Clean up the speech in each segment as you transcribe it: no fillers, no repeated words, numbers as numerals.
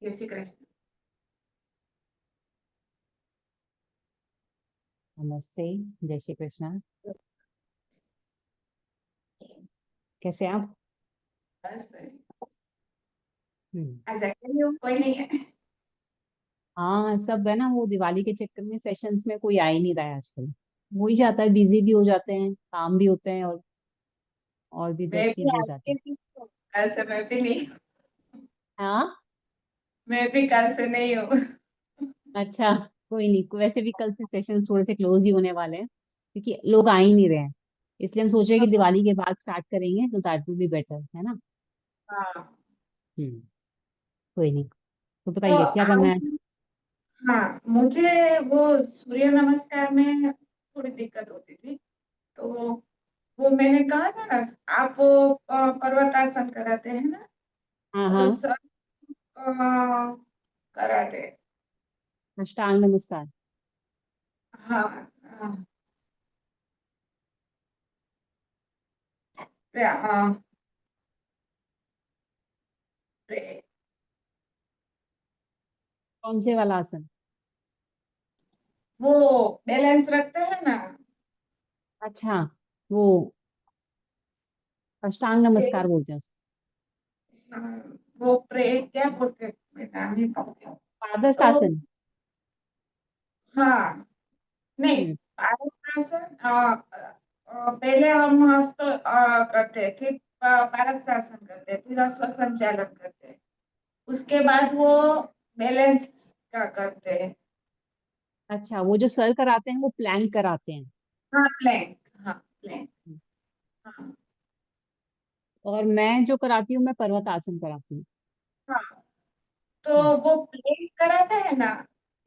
जय श्री कृष्ण। नमस्ते। जय श्री कृष्णा। कैसे हैं आप? बस बढ़िया। हम्म। आज अकेली हूँ, कोई नहीं है। हाँ, सब है ना, वो दिवाली के चक्कर में सेशंस में कोई आ ही नहीं रहा है आजकल। हो ही जाता है, बिजी भी हो जाते हैं, काम भी होते हैं, और भी मैं दस भी चीज हो आज जाती के है। नहीं हूँ, कल से मैं भी नहीं हूँ। हाँ। मैं भी कल से नहीं हूँ। अच्छा। कोई नहीं, वैसे भी कल से सेशन थोड़े से क्लोज ही होने वाले हैं, क्योंकि लोग आ ही नहीं रहे हैं। इसलिए हम सोच रहे हैं कि दिवाली के बाद स्टार्ट करेंगे, तो दैट विल बी बेटर, है ना। हाँ। हम्म। कोई नहीं। तो तो बताइए क्या करना आज, है। हाँ, मुझे वो सूर्य नमस्कार में थोड़ी दिक्कत होती थी। तो वो मैंने कहा था ना, आप वो पर्वतासन कराते हैं ना, हाँ और हाँ। सब कराते। अष्टांग नमस्कार। हाँ। हाँ। हाँ, कौन से वाला आसन? वो बैलेंस रखते हैं ना। अच्छा। वो अष्टांग नमस्कार बोलते हैं उसको। वो प्रे क्या बोलते हैं, मैं नाम नहीं पाऊंगी। पादहस्त तो आसन। हाँ, नहीं, हम्म। पारस्तासन पहले हम हस्त करते हैं, फिर पारस्तासन करते हैं, फिर स्वसंचालन करते हैं, उसके बाद वो बैलेंस का करते हैं। अच्छा, वो जो सर कराते हैं वो प्लैंक कराते हैं। हाँ, प्लैंक। हाँ, प्लैंक। हाँ। और मैं जो कराती हूँ, मैं पर्वत आसन कराती हूँ। हाँ, तो हाँ। वो प्लैंक कराते हैं ना,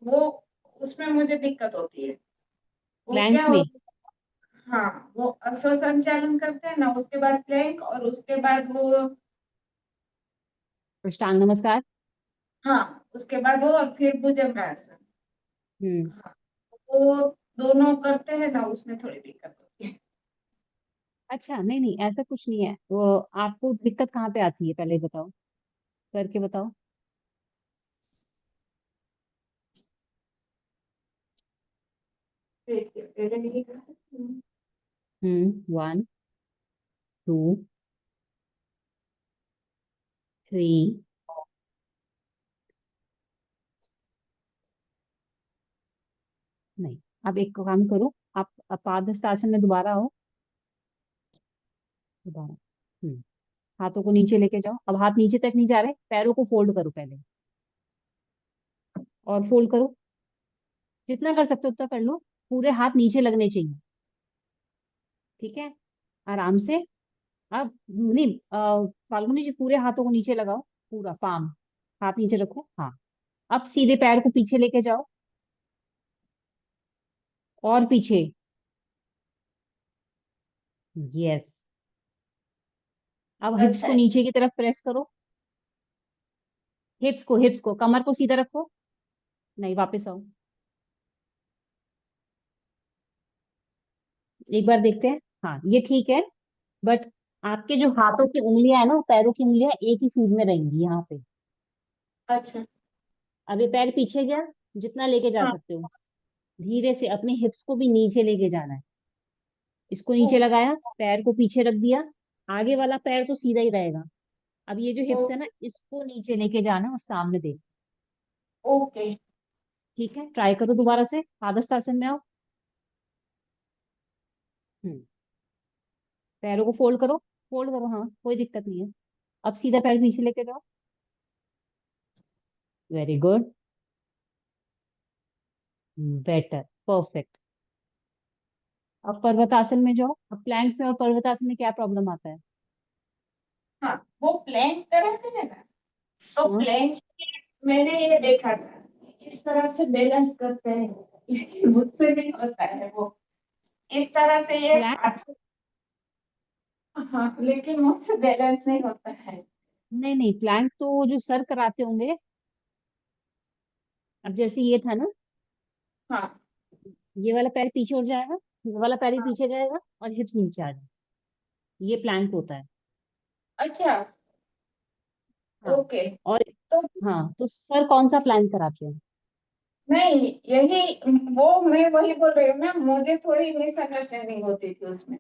वो उसमें मुझे दिक्कत होती है। वो प्लैंक क्या में होता है, हाँ, वो स्वसंचालन करते हैं ना, उसके बाद प्लैंक, और उसके बाद वो, अष्टांग नमस्कार। हाँ, उसके बाद वो, और फिर भुजंगासन। हम्म। हाँ, वो दोनों करते हैं ना, उसमें थोड़ी दिक्कत होती है। अच्छा, नहीं नहीं, ऐसा कुछ नहीं है। वो आपको दिक्कत कहाँ पे आती है, पहले बताओ, करके बताओ। देखिए, पहले यही कहा। One, two, three. नहीं। अब एक काम करो, आप पादहस्त आसन में दोबारा आओ। दोबारा। हाथों को नीचे लेके जाओ। अब हाथ नीचे तक नहीं जा रहे, पैरों को फोल्ड करो पहले, और फोल्ड करो। जितना कर सकते हो उतना कर लो। पूरे हाथ नीचे लगने चाहिए। ठीक है। आराम से। अब नहीं, फाल्गुनी जी, पूरे हाथों को नीचे लगाओ। पूरा पाम, हाथ नीचे रखो, हाँ। अब सीधे पैर को पीछे लेके जाओ, और पीछे। यस। अब हिप्स अच्छा को है। नीचे की तरफ प्रेस करो। हिप्स को कमर को सीधा रखो। नहीं, वापस आओ। एक बार देखते हैं। हाँ, ये ठीक है। बट आपके जो हाथों की उंगलियां है ना, वो पैरों की उंगलियां एक ही फीड में रहेंगी यहाँ पे। अच्छा। अब ये पैर पीछे गया, जितना लेके जा हाँ। सकते हो। धीरे से अपने हिप्स को भी नीचे लेके जाना है। इसको ओ, नीचे लगाया, पैर को पीछे रख दिया। आगे वाला पैर तो सीधा ही रहेगा। अब ये जो ओ, हिप्स है ना, इसको नीचे लेके जाना है और सामने देख। ओके। ठीक है, ट्राई करो दोबारा से, पादहस्त आसन में आओ। हम्म। पैरों को फोल्ड करो। फोल्ड करो, हाँ, कोई दिक्कत नहीं है। अब सीधा पैर पीछे लेके जाओ। Very good. Better, perfect. अब पर्वतासन में जाओ। अब प्लैंक में और पर्वतासन में क्या प्रॉब्लम आता है? हाँ, वो प्लैंक कराते हैं ना, तो हाँ। प्लैंक मैंने ये देखा था, इस तरह से बैलेंस करते हैं, लेकिन मुझसे नहीं होता है वो, इस तरह से ये प्लैंक। हाथ। हाँ, लेकिन मुझसे बैलेंस नहीं होता है। नहीं नहीं, प्लैंक तो जो सर कराते होंगे। अब जैसे ये था ना, हाँ। ये वाला पैर पीछे उठ जाएगा, ये वाला पैर भी हाँ। पीछे जाएगा, और हिप्स नीचे आ जाए। ये प्लैंक होता है। अच्छा। हाँ। ओके। और तो हाँ, तो सर कौन सा प्लान कराते हो? नहीं, यही, वो मैं वही बोल रही हूँ ना, मुझे थोड़ी मिसअंडरस्टैंडिंग होती थी उसमें।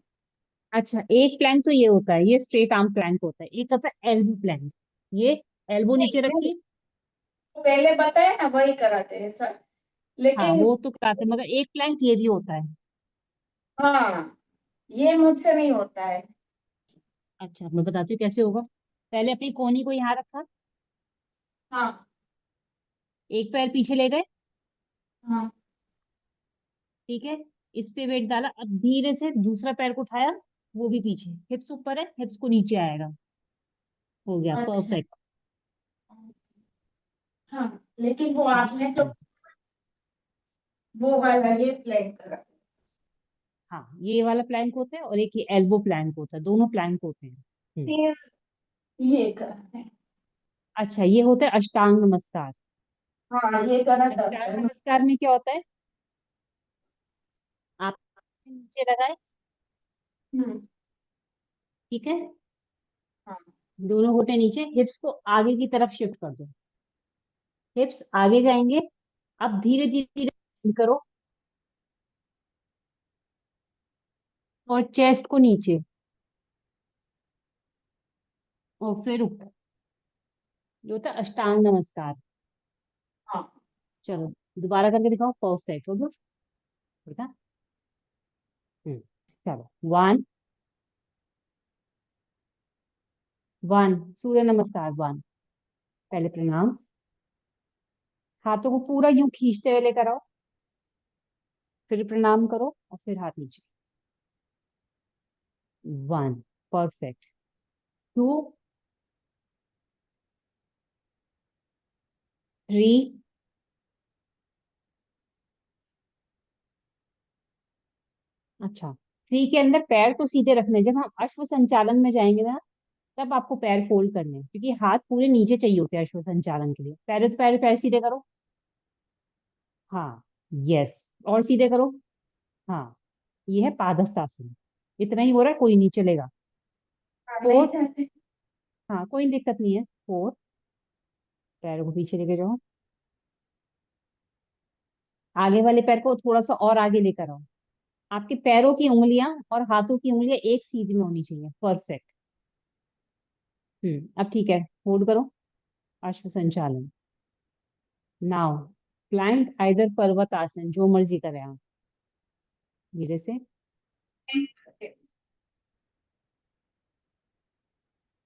अच्छा, एक प्लैंक तो ये होता है, ये स्ट्रेट आर्म प्लैंक होता है, एक होता है एल्बो प्लैंक। ये एल्बो नहीं नीचे नहीं, रखी। पहले बताया ना वही कराते हैं सर, हाँ, लेकिन वो तो कराते हैं, मगर एक प्लैंक ये भी होता है। हाँ, ये मुझसे नहीं होता है। अच्छा, मैं बताती हूँ कैसे होगा। पहले अपनी कोहनी को यहाँ रखा। हाँ एक पैर पीछे ले गए। हाँ। ठीक है। इस पे वेट डाला, अब धीरे से दूसरा पैर को उठाया। वो भी पीछे, हिप्स ऊपर है, हिप्स को नीचे आएगा। हो गया, अच्छा। परफेक्ट। हाँ, लेकिन वो ये आपने तो हाँ। वो वाला ये प्लान करा। हाँ, ये वाला प्लैंक होता है और एक ये एल्बो प्लैंक होता है, दोनों प्लैंक होते हैं। फिर ये करा है। अच्छा, ये होता है अष्टांग नमस्कार। हाँ, ये करा था अष्टांग सर। नमस्कार में क्या होता है? आप नीचे लगाए। हम्म। ठीक है। हाँ। दोनों घुटने नीचे, हिप्स को आगे की तरफ शिफ्ट कर दो। हिप्स आगे जाएंगे। अब धीरे धीरे bend करो और चेस्ट को नीचे और फिर ऊपर। जो होता है अष्टांग नमस्कार। हाँ। चलो, दोबारा करके दिखाओ, परफेक्ट हो गया। ठीक है। हम्म, चलो, वन। वन, सूर्य नमस्कार, वन। पहले प्रणाम। हाथों को पूरा यूं खींचते हुए लेकर आओ। फिर प्रणाम करो और फिर हाथ नीचे। One, perfect. Two, three. अच्छा, थ्री के अंदर पैर तो सीधे रखने हैं। जब हम अश्व संचालन में जाएंगे ना, तब आपको पैर फोल्ड करने हैं, क्योंकि हाथ पूरे नीचे चाहिए होते हैं अश्व संचालन के लिए। पैर तो पैर पैर सीधे करो। हाँ, यस। और सीधे करो। हाँ, ये है पादहस्तासन। इतना ही हो रहा है, कोई नहीं चलेगा। हाँ, नहीं फोर। चाहते। हाँ, कोई दिक्कत नहीं है। फोर, पैर को पीछे लेके जाओ। आगे वाले पैर को थोड़ा सा और आगे लेकर आओ। आपके पैरों की उंगलियां और हाथों की उंगलियां एक सीध में होनी चाहिए, परफेक्ट। अब ठीक है, होल्ड करो। अश्व संचालन। नाउ, प्लैंक आइदर पर्वत आसन, जो मर्जी करें आप। धीरे से।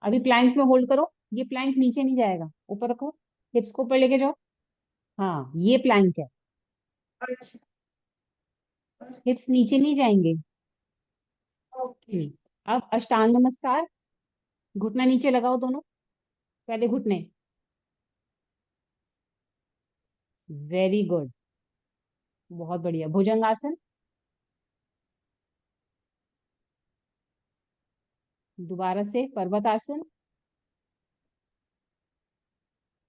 अभी प्लैंक में होल्ड करो। ये प्लैंक नीचे नहीं जाएगा, ऊपर रखो। हिप्स को ऊपर लेके जाओ। हाँ, ये प्लैंक है। अच्छा। हिप्स नीचे नहीं जाएंगे। ओके। अब अष्टांग नमस्कार। घुटना नीचे लगाओ दोनों। पहले घुटने। Very good. बहुत बढ़िया, भुजंगासन। दोबारा से पर्वत आसन।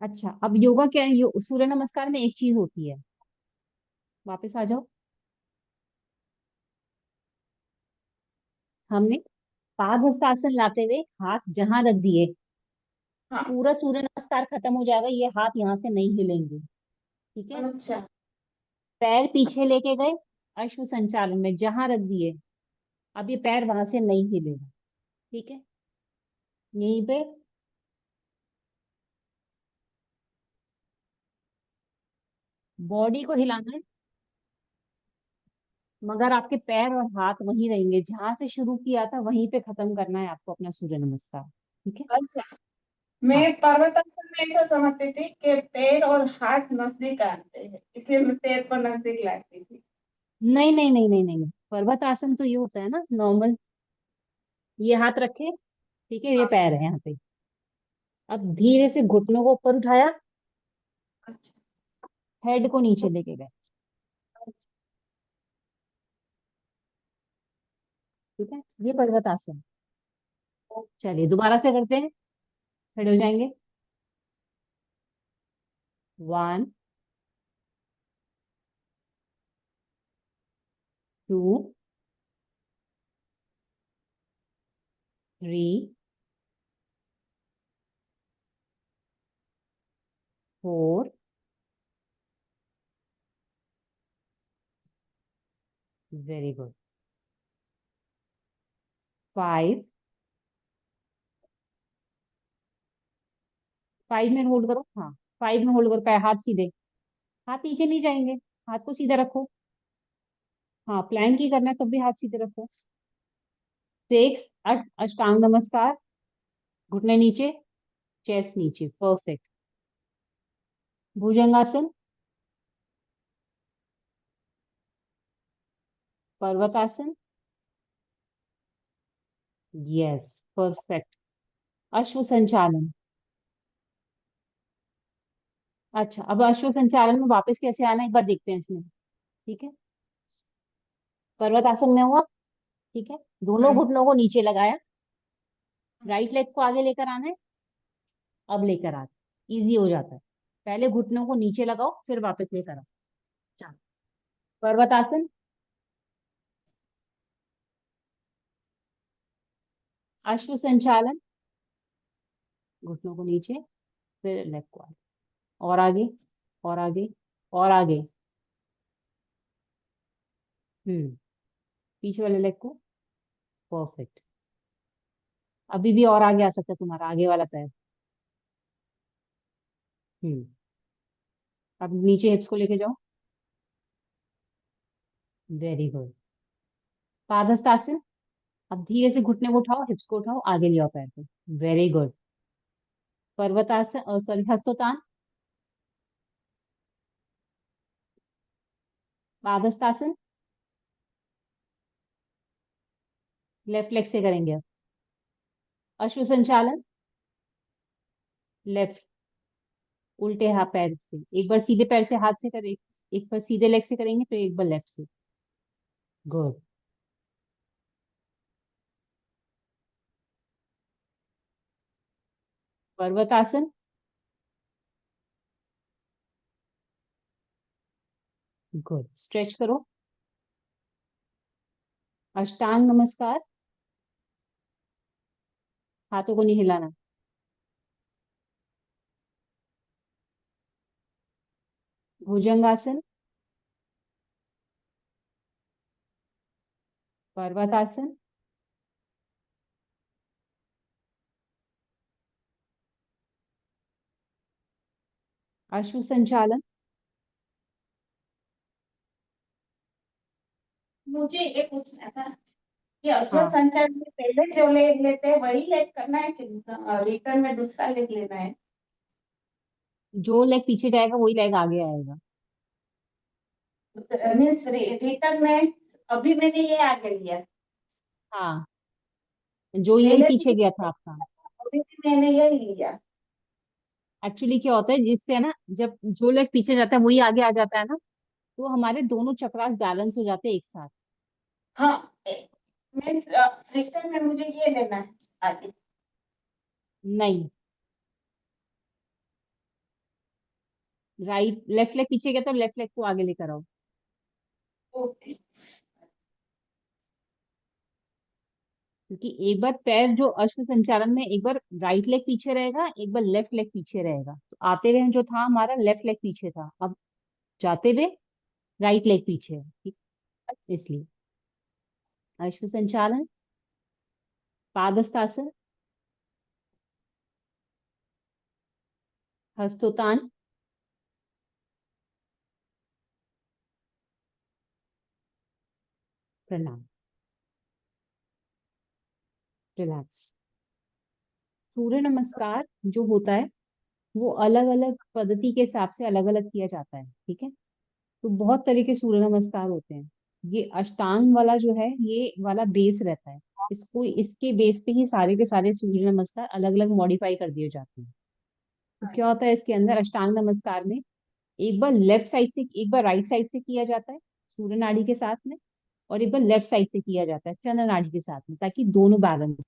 अच्छा, अब योगा क्या है? सूर्य नमस्कार में एक चीज होती है। वापस आ जाओ। हमने पादहस्तासन लाते हुए हाथ जहां रख दिए, हाँ। पूरा सूर्य नमस्कार खत्म हो जाएगा, ये हाथ यहाँ से नहीं हिलेंगे। ठीक है। अच्छा। पैर पीछे लेके गए, अश्व संचालन में जहां रख दिए, अब ये पैर वहां से नहीं हिलेगा। ठीक है। यहीं पे बॉडी को हिलाना है, मगर आपके पैर और हाथ वहीं रहेंगे, जहां से शुरू किया था वहीं पे खत्म करना है आपको अपना सूर्य नमस्कार। ठीक है। अच्छा, मैं हाँ। पर्वतासन में ऐसा समझती थी कि पैर और हाथ नजदीक आते हैं, इसलिए मैं पैर पर नजदीक लाती थी। नहीं नहीं नहीं नहीं नहीं नहीं। पर्वत आसन तो ये होता है ना नॉर्मल, ये हाथ रखे। ठीक है, ये हाँ। पैर है यहाँ पे। अब धीरे से घुटनों को ऊपर उठाया। अच्छा। हेड को नीचे लेके गए। अच्छा। ठीक है, ये पर्वत आसन। चलिए, दोबारा से करते हैं। खड़े हो जाएंगे। One, two, three, very good. 5। 5 में होल्ड करो, हाँ। 5 में होल्ड करो, पैर हाथ सीधे, हाथ नीचे नहीं जाएंगे, हाथ को सीधा रखो। हाँ, प्लैंक ही करना है तब भी हाथ सीधे रखो। 6, अष्टांग नमस्कार, घुटने नीचे, चेस्ट नीचे, परफेक्ट। भुजंगासन, पर्वतासन, यस, परफेक्ट। अश्व संचालन। अच्छा, अब अश्व संचालन में वापस कैसे आना है, एक बार देखते हैं इसमें। ठीक है, पर्वतासन में हुआ, ठीक है, दोनों हम्म। घुटनों को नीचे लगाया, राइट लेग को आगे लेकर आना है, अब लेकर आ, इजी हो जाता है। पहले घुटनों को नीचे लगाओ, फिर वापस लेकर आओ। चलो, पर्वतासन, अश्व संचालन, घुटनों को नीचे, फिर लेग को आगे, और आगे, और आगे, और आगे। हम्म, पीछे वाले लेग को, परफेक्ट। अभी भी और आगे आ सकता है तुम्हारा आगे वाला पैर। हम्म, अब नीचे हिप्स को लेके जाओ, वेरी गुड। पादहस्तासन, अब धीरे से घुटने को उठाओ, हिप्स को उठाओ, आगे ले आओ पैर को, वेरी गुड। पर्वतासन, सॉरी, हस्तोतान, पादहस्तासन, लेफ्ट लेग से करेंगे अब। अश्व संचालन, लेफ्ट, उल्टे हाथ पैर से, एक बार सीधे पैर से हाथ से करें, एक बार सीधे लेग से करेंगे, फिर एक बार लेफ्ट से, गुड। पर्वतासन, गुड, स्ट्रेच करो। अष्टांग नमस्कार, हाथों को नहीं हिलाना। भुजंगासन, पर्वतासन, अश्व संचालन। मुझे ये पूछना था कि अश्व हाँ, संचालन में पहले जो लेग लेते हैं वही लेग करना है कि रिटर्न में दूसरा लेग लेना है? जो लेग पीछे जाएगा वही लेग आगे आएगा। मीन्स रिटर्न में अभी मैंने ये आगे लिया, हाँ, जो यही पहले भी पीछे गया था आपका। अभी भी मैंने यही लिया। एक्चुअली क्या होता है, जिससे है ना, जब जो लेग पीछे जाता है वही आगे आ जाता है ना, तो हमारे दोनों चक्रास बैलेंस हो जाते हैं एक साथ। हाँ, मीन्स रिटर्न में मुझे ये लेना है आगे। नहीं, राइट, लेफ्ट लेग पीछे गया तो लेफ्ट लेग को आगे लेकर आओ। ओके। क्योंकि एक बार पैर जो अश्व संचालन में, एक बार राइट लेग पीछे रहेगा, एक बार लेफ्ट लेग पीछे रहेगा, तो आते हुए जो था हमारा लेफ्ट लेग पीछे था, अब जाते हुए राइट लेग पीछे है, ठीक, इसलिए। अश्व संचालन, पादहस्तासन, हस्तोतान, प्रणाम, रिलैक्स। सूर्य नमस्कार जो होता है वो अलग अलग पद्धति के हिसाब से अलग अलग किया जाता है, ठीक है। तो बहुत तरह के सूर्य नमस्कार होते हैं। ये अष्टांग वाला जो है, ये वाला बेस रहता है, इसको इसके बेस पे ही सारे के सारे सूर्य नमस्कार अलग अलग मॉडिफाई कर दिए जाते हैं। तो क्या होता है इसके अंदर, अष्टांग नमस्कार में एक बार लेफ्ट साइड से, एक बार राइट साइड से किया जाता है सूर्य नाड़ी के साथ में, और एक बार लेफ्ट साइड से किया जाता है चंद्र नाड़ी के साथ में, ताकि दोनों बैलेंस।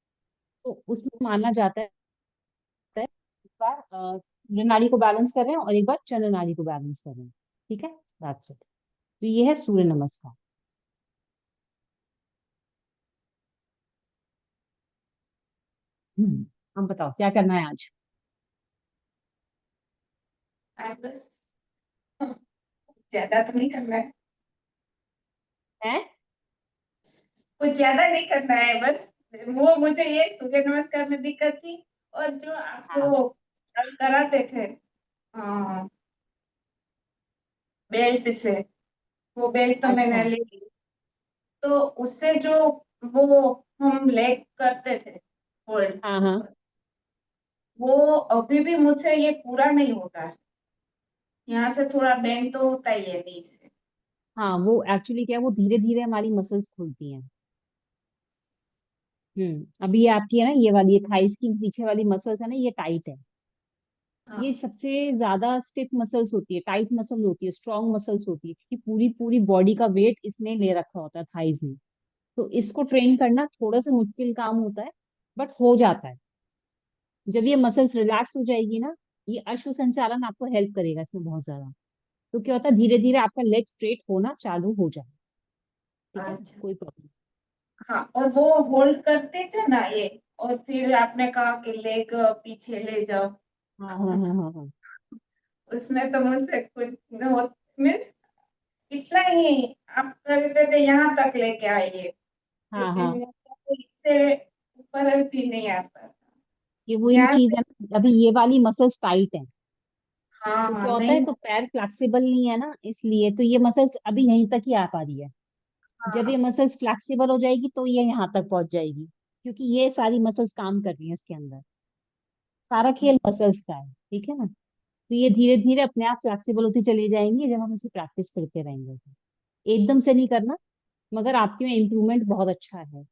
तो उसमें माना जाता है एक बार सूर्य नाड़ी को बैलेंस कर रहे हैं और एक बार चंद्र नाड़ी को बैलेंस कर रहे हैं, ठीक है, दैट्स इट। तो ये है सूर्य नमस्कार। अब बताओ क्या करना है आज। बस ज्यादा तो नहीं करना है। है, कुछ ज्यादा नहीं करना है बस। वो मुझे ये सूर्य नमस्कार में दिक्कत थी। और जो हाँ आपको कल कराते थे बेल्ट से, वो बेल्ट तो मैंने अच्छा। ले ली। तो उससे जो वो हम लेग करते थे होल्ड, हाँ हाँ वो अभी भी मुझसे ये पूरा नहीं होता है। यहाँ से थोड़ा बेंड तो होता ही है नी से। हाँ, वो एक्चुअली क्या है, वो धीरे धीरे हमारी मसल्स खुलती हैं। अभी ये आपकी है ना, ये वाली, ये थाइस की पीछे वाली मसल्स है ना, ये टाइट है। ये हाँ। सबसे ज्यादा स्टिफ मसल्स होती है, टाइट मसल होती है, स्ट्रॉन्ग मसल्स होती है, क्योंकि पूरी पूरी बॉडी का वेट इसने ले रखा होता है थाइस ने। तो इसको ट्रेन करना थोड़ा सा मुश्किल काम होता है, बट हो जाता है। जब ये मसल्स रिलैक्स हो जाएगी ना, ये अश्व संचालन आपको हेल्प करेगा इसमें बहुत ज्यादा। तो क्या होता है, धीरे धीरे आपका लेग स्ट्रेट होना चालू हो जाए। ठीक है, अच्छा। कोई प्रॉब्लम। हाँ, और वो होल्ड करते थे ना ये, और फिर आपने कहा कि लेग पीछे ले जाओ। हाँ हाँ हाँ हाँ हाँ उसमें तो मुझसे कुछ मीन्स इतना ही आप करते थे, यहाँ तक लेके आइए, हाँ लेकिन हाँ। इससे ऊपर भी नहीं आता था। ये वही यहाँ चीज से है ना, अभी ये वाली मसल्स टाइट है। हाँ तो हाँ क्या होता है, नहीं। तो पैर फ्लेक्सिबल नहीं है ना, इसलिए तो ये मसल्स अभी यहीं तक ही आ पा रही है। जब ये हाँ। मसल्स फ्लेक्सिबल हो जाएगी तो ये यहाँ तक पहुंच जाएगी, क्योंकि ये सारी मसल्स काम कर रही हैं इसके अंदर। सारा खेल मसल्स का है, ठीक है ना। तो ये धीरे धीरे अपने आप फ्लेक्सिबल होती चली जाएंगी जब हम इसे प्रैक्टिस करते रहेंगे तो। एकदम से नहीं करना, मगर आपके में इम्प्रूवमेंट बहुत अच्छा है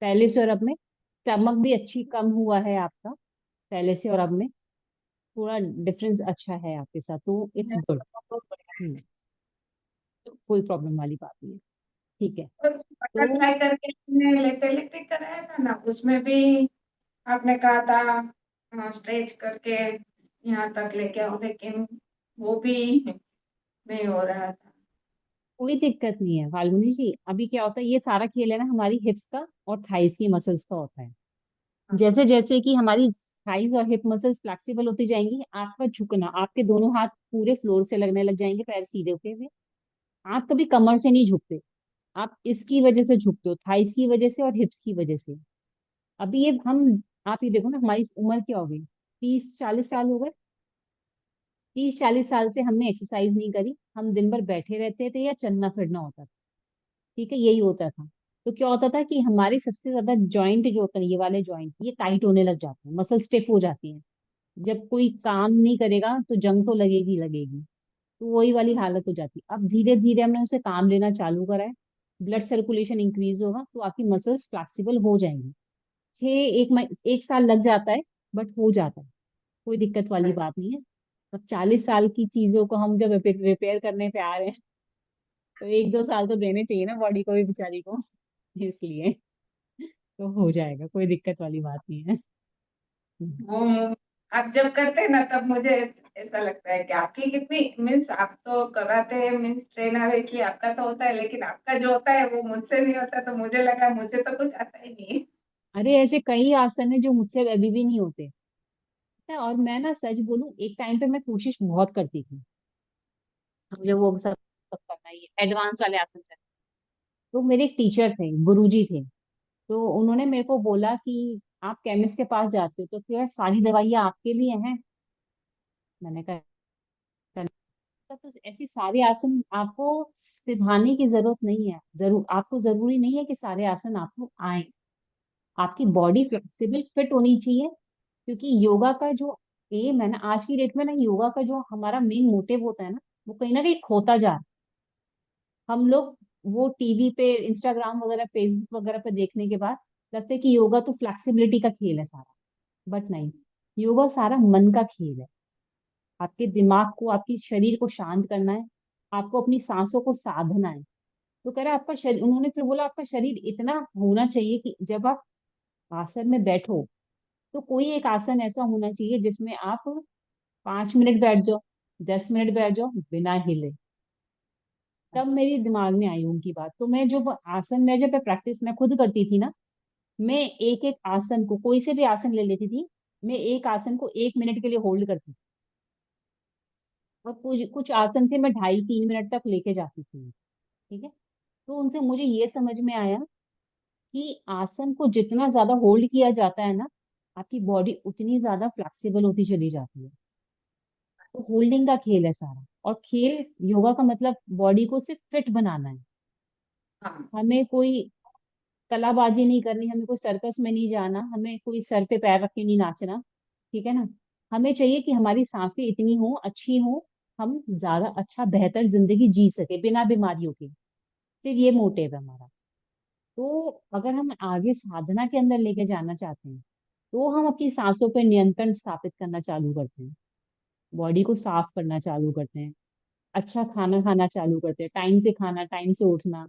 पहले से और अब में। स्टमक भी अच्छी कम हुआ है आपका पहले से और अब में। थोड़ा डिफरेंस अच्छा है आपके साथ, तो इट्स गुड। हम्म कोई प्रॉब्लम वाली बात नहीं है। ठीक है। तो बटरफ्लाई करके हमने लेटे लेटे कराया था ना, उसमें भी आपने कहा था स्ट्रेच करके यहाँ तक लेके आओ, लेकिन वो भी नहीं हो रहा था। कोई दिक्कत नहीं है फाल्गुनी जी। अभी क्या होता है, ये सारा खेल है ना हमारी हिप्स का और थाइस की मसल्स का होता है। हाँ। जैसे जैसे कि हमारी थाइस और हिप मसल्स फ्लेक्सिबल होती जाएंगी, आपका झुकना, आपके दोनों हाथ पूरे फ्लोर से लगने लग जाएंगे, पैर सीधे होते हुए। आप कभी कमर से नहीं झुकते, आप इसकी वजह से झुकते हो, थाइस की वजह से और हिप्स की वजह से। अभी ये हम, आप ये देखो ना, हमारी उम्र क्या हो गई, 30 40 साल हो गए। 30 40 साल से हमने एक्सरसाइज नहीं करी, हम दिन भर बैठे रहते थे या चलना फिरना होता था। ठीक है, यही होता था। तो क्या होता था कि हमारे सबसे ज्यादा जॉइंट जो होता है, ये वाले जॉइंट, ये टाइट होने लग जाते हैं, मसल स्टिफ हो जाती है। जब कोई काम नहीं करेगा तो जंग तो लगेगी लगेगी। तो वही वाली हालत हो जाती है। अब धीरे धीरे हमने उसे काम लेना चालू करा है, ब्लड सर्कुलेशन इंक्रीज होगा तो आपकी मसल्स फ्लेक्सिबल हो जाएंगी। 1 साल लग जाता है, बट हो जाता है। कोई दिक्कत वाली अच्छा। बात नहीं है। अब 40 साल की चीजों को हम जब रिपेयर करने पे आ रहे हैं, तो 1 2 साल तो देने चाहिए ना बॉडी को भी, बेचारी को। इसलिए तो हो जाएगा, कोई दिक्कत वाली बात नहीं है। वो आप जब करते हैं ना, तब मुझे ऐसा लगता है कि आपकी कितनी मीन्स, आप तो कराते हैं मीन्स ट्रेनर है, इसलिए आपका तो होता है, लेकिन आपका जो होता है वो मुझसे नहीं होता, तो मुझे लगा मुझे तो कुछ आता ही नहीं है। अरे ऐसे कई आसन है जो मुझसे अभी भी नहीं होते। पता है, और मैं ना सच बोलूं, एक टाइम पे मैं कोशिश बहुत करती थी, मुझे वो सब सब करना ही है, एडवांस वाले आसन करना। तो मेरे एक टीचर थे, गुरुजी थे। तो उन्होंने मेरे को बोला कि आप केमिस्ट के पास जाते हो तो क्या सारी दवाइयाँ आपके लिए हैं। मैंने कहा तो ऐसी सारे आसन आपको सिखाने की जरूरत नहीं है, जरूर आपको जरूरी नहीं है कि सारे आसन आपको आए। आपकी बॉडी फ्लेक्सिबल फिट होनी चाहिए, क्योंकि योगा का जो एम है ना, आज की डेट में ना, योगा का जो हमारा मेन मोटिव होता है ना, वो कहीं ना कहीं खोता जा रहा है। हम लोग वो टीवी पे, इंस्टाग्राम वगैरह, फेसबुक वगैरह पे देखने के बाद लगता है कि योगा तो फ्लेक्सिबिलिटी का खेल है सारा। बट नहीं, योगा सारा मन का खेल है। आपके दिमाग को, आपके शरीर को शांत करना है, आपको अपनी सांसों को साधना है। तो कह रहा आपका शरीर, उन्होंने फिर बोला आपका शरीर इतना होना चाहिए कि जब आप आसन में बैठो, तो कोई एक आसन ऐसा होना चाहिए जिसमें आप 5 मिनट बैठ जाओ, 10 मिनट बैठ जाओ बिना हिले। तब अच्छा। मेरे दिमाग में आई उनकी बात। तो मैं जो वो आसन में जब प्रैक्टिस मैं खुद करती थी ना, मैं एक एक आसन को, कोई से भी आसन ले लेती थी, मैं एक आसन को 1 मिनट के लिए होल्ड करती थी। और कुछ कुछ आसन थे मैं 2.5 3 मिनट तक लेके जाती थी। ठीक है। तो उनसे मुझे ये समझ में आया कि आसन को जितना ज्यादा होल्ड किया जाता है ना, आपकी बॉडी उतनी ज्यादा फ्लेक्सिबल होती चली जाती है। तो होल्डिंग का खेल है सारा। और खेल, योगा का मतलब बॉडी को सिर्फ फिट बनाना है। हाँ। हमें कोई कलाबाजी नहीं करनी, हमें कोई सर्कस में नहीं जाना, हमें कोई सर पे पैर रख के नहीं नाचना। ठीक है ना। हमें चाहिए कि हमारी सांसें इतनी हो, अच्छी हो, हम ज्यादा अच्छा बेहतर जिंदगी जी सके बिना बीमारियों के। सिर्फ ये मोटिव है हमारा। तो अगर हम आगे साधना के अंदर लेके जाना चाहते हैं, तो हम अपनी सांसों पर नियंत्रण स्थापित करना चालू करते हैं, बॉडी को साफ करना चालू करते हैं, अच्छा खाना खाना चालू करते हैं, टाइम से खाना, टाइम से उठना।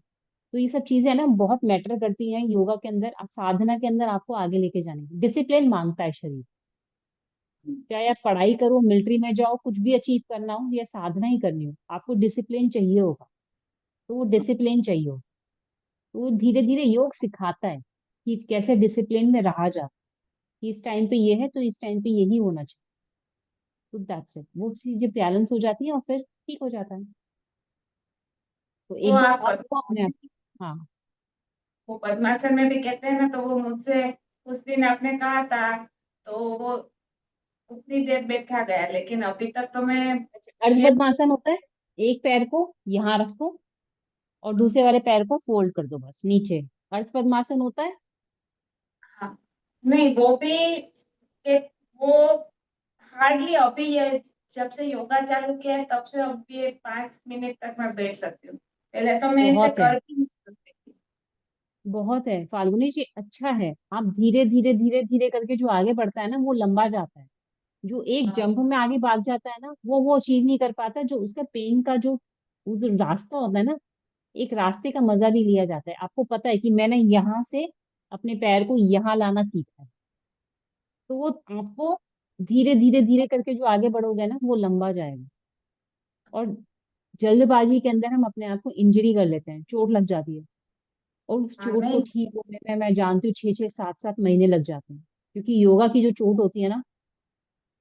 तो ये सब चीजें है ना बहुत मैटर करती हैं योगा के अंदर, साधना के अंदर आपको आगे लेके जाने की। डिसिप्लिन मांगता है शरीर। चाहे आप पढ़ाई करो, मिलिट्री में जाओ, कुछ भी अचीव करना हो या साधना ही करनी हो, आपको डिसिप्लिन चाहिए होगा। तो वो डिसिप्लिन चाहिए हो। तो वो धीरे धीरे योग सिखाता है कि कैसे डिसिप्लिन में रहा जाता है, कि इस टाइम पे ये है तो इस टाइम पे यही होना चाहिए। तो दैट्स इट, वो चीजें बैलेंस हो जाती है और फिर ठीक हो जाता है। तो वो एक दो आप साल तो अपने आप। हाँ। वो पद्मासन में भी कहते हैं ना, तो वो मुझसे उस दिन आपने कहा था, तो वो उतनी देर बैठा गया, लेकिन अभी तक तो मैं अच्छा, अर्ध ये। पद्मासन होता है, एक पैर को यहाँ रखो और दूसरे वाले पैर को फोल्ड कर दो बस नीचे। अर्ध पद्मासन होता है। हाँ, नहीं वो भी वो हार्डली अभी ये जब से योगा चालू किया है तब से अभी ये 5 मिनट तक मैं बैठ सकती हूँ। पहले तो मैं इसे बहुत है, कर भी नहीं सकती थी। बहुत है फाल्गुनी जी, अच्छा है। आप धीरे धीरे धीरे धीरे करके जो आगे बढ़ता है ना वो लंबा जाता है। जो एक हाँ। जंप में आगे भाग जाता है ना, वो अचीव नहीं कर पाता। जो उसका पेन का जो वो जो रास्ता होता है ना, एक रास्ते का मजा भी लिया जाता है। आपको पता है कि मैंने यहाँ से अपने पैर को यहाँ लाना सीखा है। तो वो आपको धीरे धीरे धीरे करके जो आगे बढ़ोगे ना वो लंबा जाएगा। और जल्दबाजी के अंदर हम अपने आप को इंजरी कर लेते हैं, चोट लग जाती है। और उस हाँ, चोट को नहीं। ठीक होने में मैं जानती हूँ 6 6 7 7 महीने लग जाते हैं। क्योंकि योगा की जो चोट होती है ना,